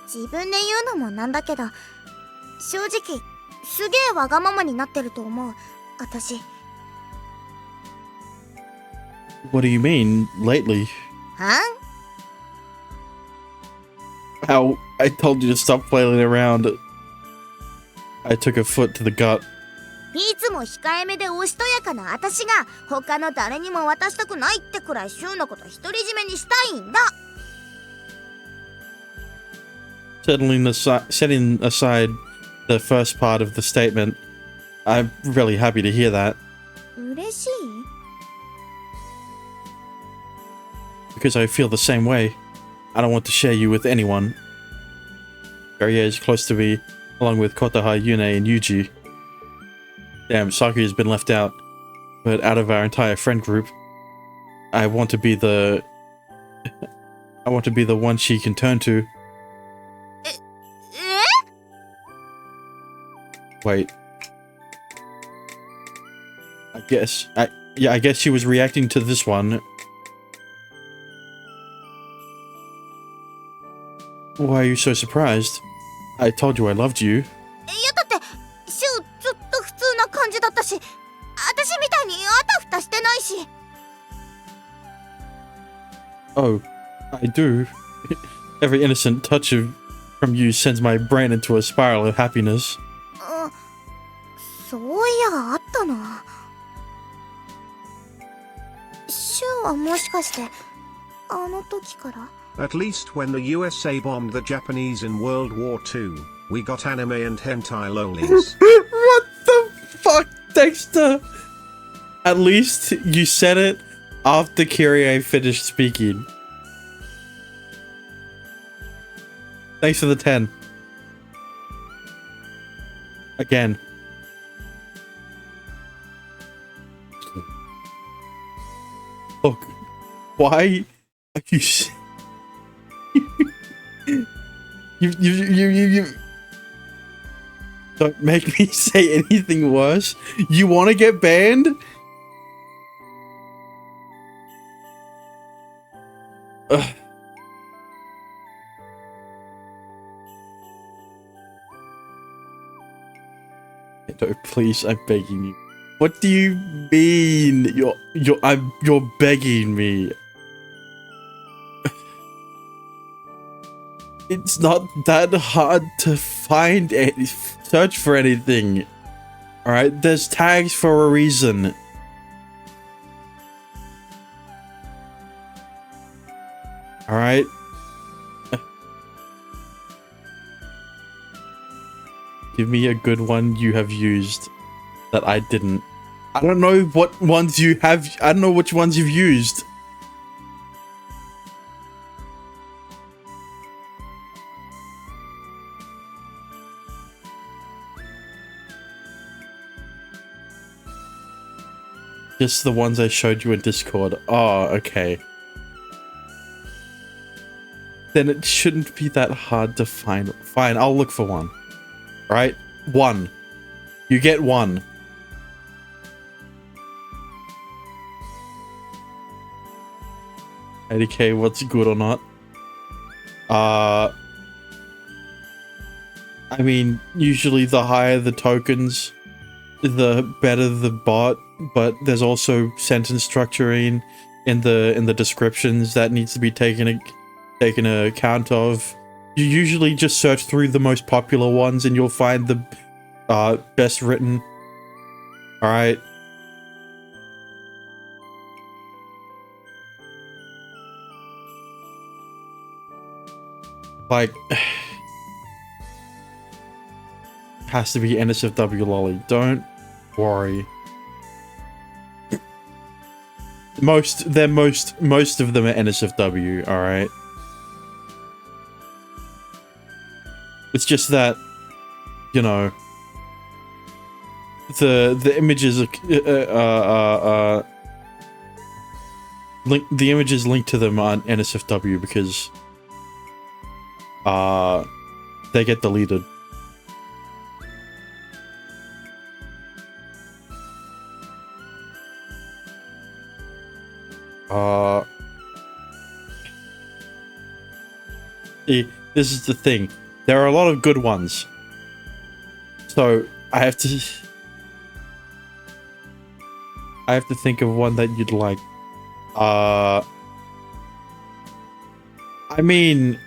Speaker 2: 自分で言うのもなんだけど、正直すげえわがままになってると思う、私。
Speaker 1: What do you mean, lately?
Speaker 2: はん？
Speaker 1: How I told you to stop flailing around. I took a foot to the gut.
Speaker 2: いつも控えめでおしとやかな私が他の誰にも渡したくないってくらいシュウのこと独り占めにしたいんだ。
Speaker 1: Setting aside the first part of the statement, I'm really happy to hear that.
Speaker 2: 嬉しい？
Speaker 1: Because I feel the same way. I don't want to share you with anyone. Kyrie is close to me, along with Kotaha, Yune, and Yuji. Damn, Saki has been left out. But out of our entire friend group, I want to be the one she can turn to. Wait. I guess she was reacting to this one. Why are you so surprised? I told you I loved you.
Speaker 2: いやだってシュウずっと普通な感じだったし、私みたいにあたふたしてないし。
Speaker 1: Oh, I do. Every innocent touch from you sends my brain into a spiral of happiness.
Speaker 2: そういやあったな。シュウはもしかしてあの時から？
Speaker 6: At least when the USA bombed the Japanese in World War II, we got anime and hentai lolis.
Speaker 1: What the fuck, Dexter? At least you said it after Kyrie finished speaking. Thanks for the 10. Again. Look, why are you... You don't make me say anything worse. You want to get banned? Ugh. No, please, I'm begging you. What do you mean? You're begging me. It's not that hard to find search for anything. Alright, there's tags for a reason. Alright. Give me a good one you have used that I didn't. I don't know what ones you have. I don't know which ones you've used. Just the ones I showed you in Discord. Oh, okay. Then it shouldn't be that hard to find. Fine, I'll look for one. Right? One. You get one. $80K, what's good or not? I mean, usually the higher the tokens, the better the bot, but there's also sentence structuring in the descriptions that needs to be taken taken account of. You usually just search through the most popular ones and you'll find the best written. Alright. Like, has to be NSFW lolly. Don't worry. Most of them are NSFW, alright? It's just that, you know, the images the images linked to them aren't NSFW because they get deleted. This is the thing. There are a lot of good ones. So I have to think of one that you'd like. I mean,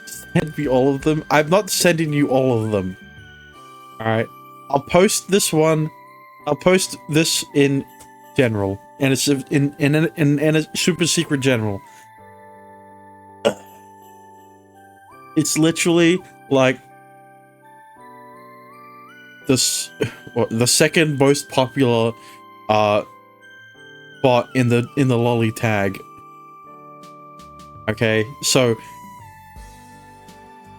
Speaker 1: send me all of them. I'm not sending you all of them. Alright. I'll post this one. I'll post this in general. And it's in a super secret general. It's literally like this the second most popular bot in the lolly tag. Okay, so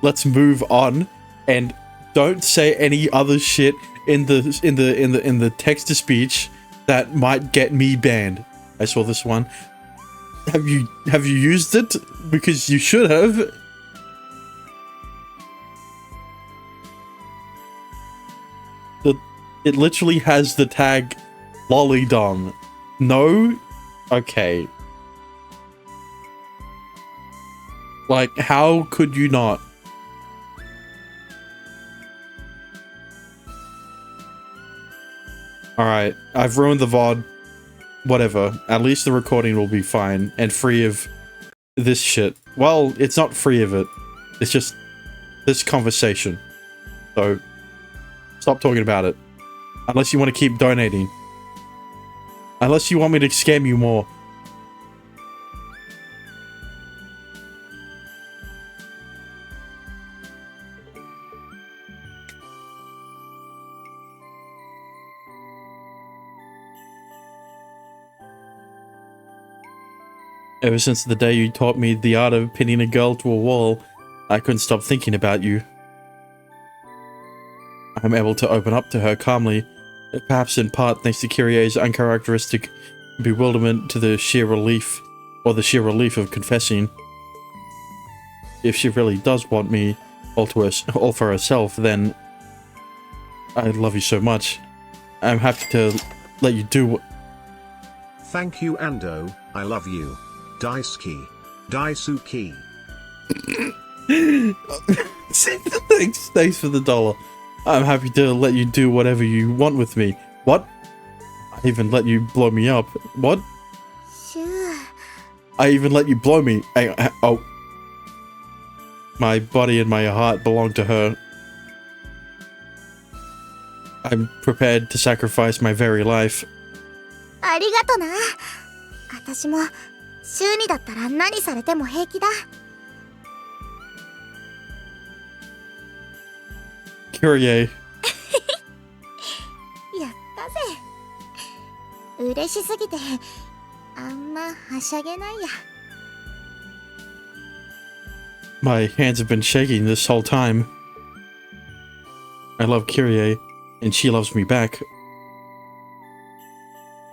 Speaker 1: let's move on and don't say any other shit in the text to speech that might get me banned. I saw this one. Have you used it? Because you should have. It literally has the tag lollydom. No? Okay. Like, how could you not? Alright, I've ruined the VOD. Whatever. At least the recording will be fine and free of this shit. Well, it's not free of it. It's just this conversation. So, stop talking about it. Unless you want to keep donating. Unless you want me to scam you more. Ever since the day you taught me the art of pinning a girl to a wall, I couldn't stop thinking about you. I'm able to open up to her calmly, perhaps in part thanks to Kyrie's uncharacteristic bewilderment to the sheer relief of confessing. If she really does want me all for herself, then I love you so much. I'm happy to let you do what...
Speaker 6: Thank you, Ando. I love you. Daisuki. Daisuki.
Speaker 1: Thanks for the $1. I'm happy to let you do whatever you want with me. What? I even let you blow me up. What?
Speaker 2: Sure.
Speaker 1: I even let you blow me. Oh. My body and my heart belong to her. I'm prepared to sacrifice my very life.
Speaker 2: ありがとな。私も週2だったら何されても平気だ。
Speaker 1: Kyrie.
Speaker 2: やったぜ。嬉しすぎてあんまはしゃげないや。
Speaker 1: My hands have been shaking this whole time. I love Kyrie, and she loves me back.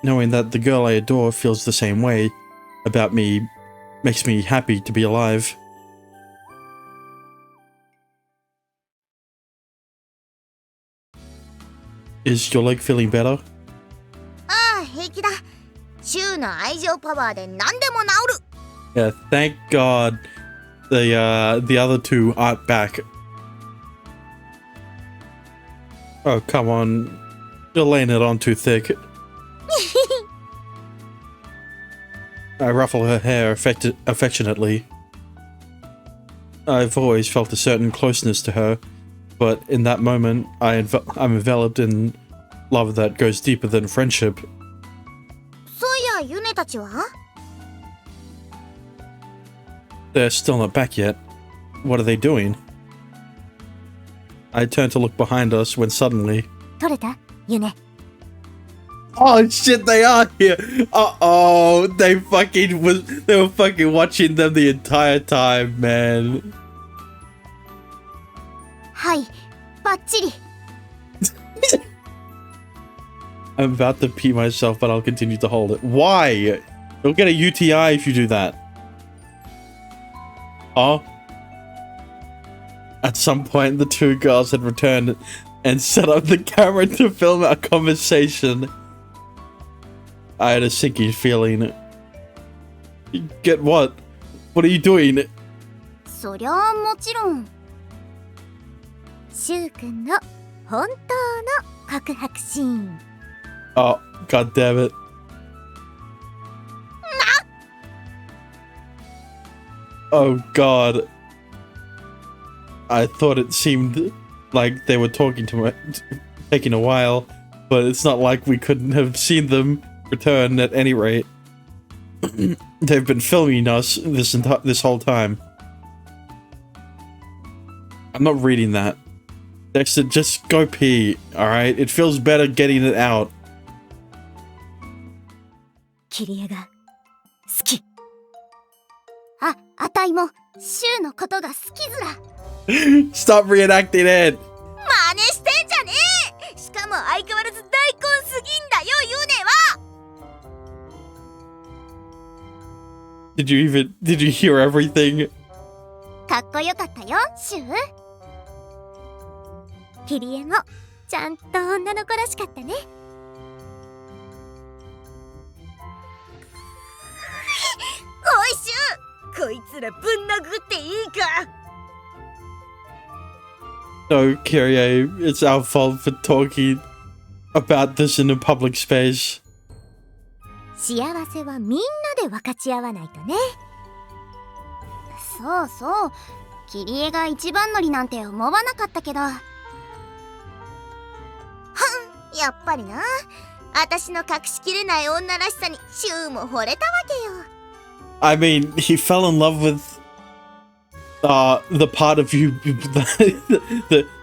Speaker 1: Knowing that the girl I adore feels the same way about me makes me happy to be alive. Is your leg feeling better?
Speaker 2: ああ、平気だ。週の愛情パワーで何でも治る。
Speaker 1: Yeah, thank God the other two aren't back. Oh, come on. You're laying it on too thick. I ruffle her hair affectionately. I've always felt a certain closeness to her, but in that moment, I'm enveloped in love that goes deeper than friendship.
Speaker 2: そういやユネたちは
Speaker 1: They're still not back yet. What are they doing? I turn to look behind us when suddenly...
Speaker 2: 取れたユネ
Speaker 1: Oh shit, they are here! Uh-oh, they were fucking watching them the entire time, man.
Speaker 2: はいバッチリ
Speaker 1: I'm about to pee myself, but I'll continue to hold it. Why? You'll get a UTI if you do that. Oh. At some point, the two girls had returned and set up the camera to film our conversation. I had a sinking feeling. Get what? What are you doing?
Speaker 2: そりゃあもちろんシュウ君の本当の告白シーン
Speaker 1: Oh, god damn it. Oh god. I thought it seemed like they were taking a while, but it's not like we couldn't have seen them return at any rate. They've been filming us this whole time. I'm not reading that. Dexter, just go pee, alright? It feels better getting it out.
Speaker 2: キリエが好きあたいもシュウのことが好きずら
Speaker 1: Stop reenacting it!
Speaker 2: 真似してんじゃねえしかも相変わらず大根すぎんだよユネは
Speaker 1: Did you hear everything?
Speaker 2: かっこよかったよシュウキリエもちゃんと女の子らしかったねおいシュウこいつらぶん殴っていいか
Speaker 1: No, Kyrie, it's our fault for talking about this in a public space.
Speaker 2: 幸せはみんなで分かち合わないとねそうそうキリエが一番乗りなんて思わなかったけどはんやっぱりな私の隠しきれない女らしさにシュウも惚れたわけよ
Speaker 1: I mean, he fell in love with the part of you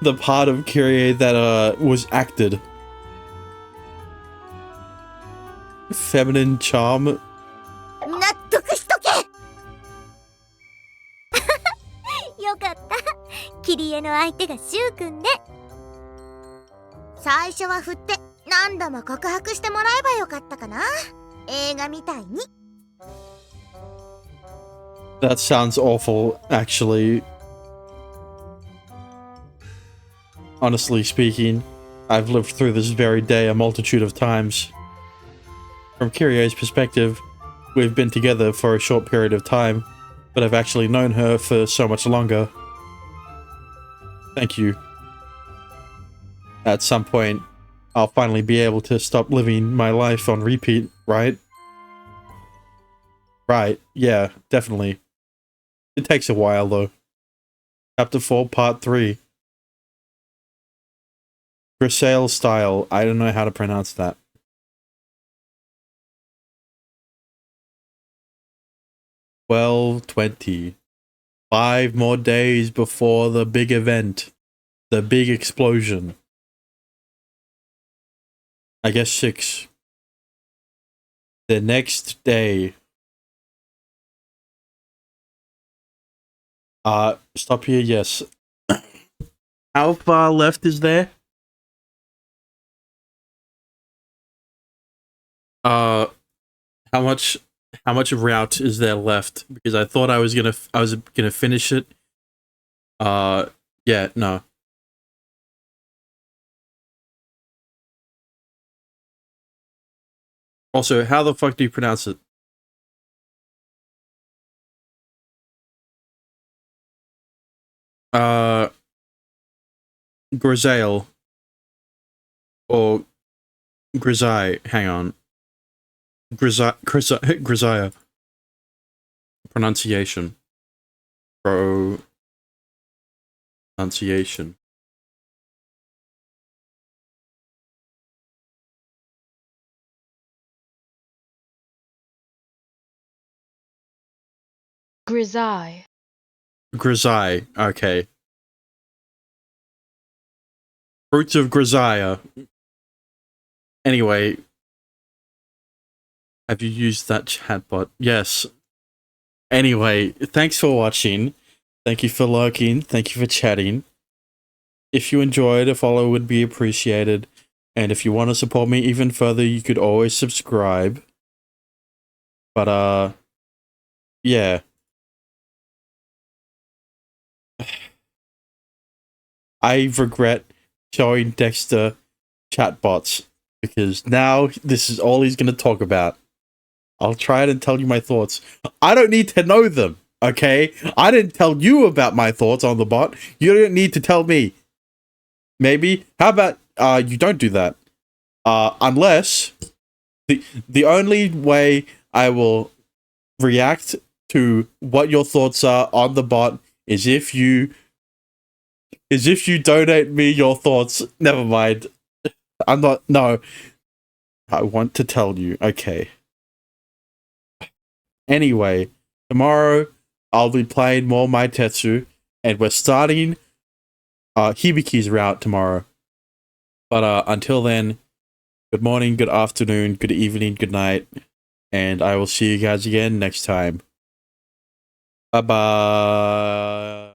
Speaker 1: the part of Kyrie that was acted. Feminine charm.
Speaker 2: 納得しとけよかったキリエの相手がシュウ君で最初は振って何度も告白してもらえばよかったかな映画みたいに
Speaker 1: That sounds awful, actually. Honestly speaking, I've lived through this very day a multitude of times. From Kyrie's perspective, we've been together for a short period of time, but I've actually known her for so much longer. Thank you. At some point, I'll finally be able to stop living my life on repeat, right? Right, yeah, definitely. It takes a while, though. Chapter 4, Part 3. Grisale style. I don't know how to pronounce that. $12.20. 5 more days before the big event. The big explosion. I guess 6. The next day. Stop here, yes. How far left is there? How much route is there left? Because I thought I was gonna finish it. Yeah, no. Also, how the fuck do you pronounce it? Grisale. Or Grisai. Hang on. Grisaya. Pronunciation. Pronunciation.
Speaker 7: Grisaille.
Speaker 1: Grisaille. Okay. Fruits of Grisaille. Anyway. Have you used that chatbot? Yes. Anyway, thanks for watching. Thank you for lurking. Thank you for chatting. If you enjoyed, a follow would be appreciated. And if you want to support me even further, you could always subscribe. But, yeah. I regret showing Dexter chatbots because now this is all he's going to talk about. I'll try it and tell you my thoughts. I don't need to know them, okay? I didn't tell you about my thoughts on the bot. You don't need to tell me. Maybe? How about you don't do that? Unless the only way I will react to what your thoughts are on the bot is if you donate me your thoughts. Never mind. I'm not. No. I want to tell you. Okay. Anyway, tomorrow I'll be playing more Mai Tetsu, and we're starting Hibiki's route tomorrow. But until then, good morning, good afternoon, good evening, good night, and I will see you guys again next time. Bye bye.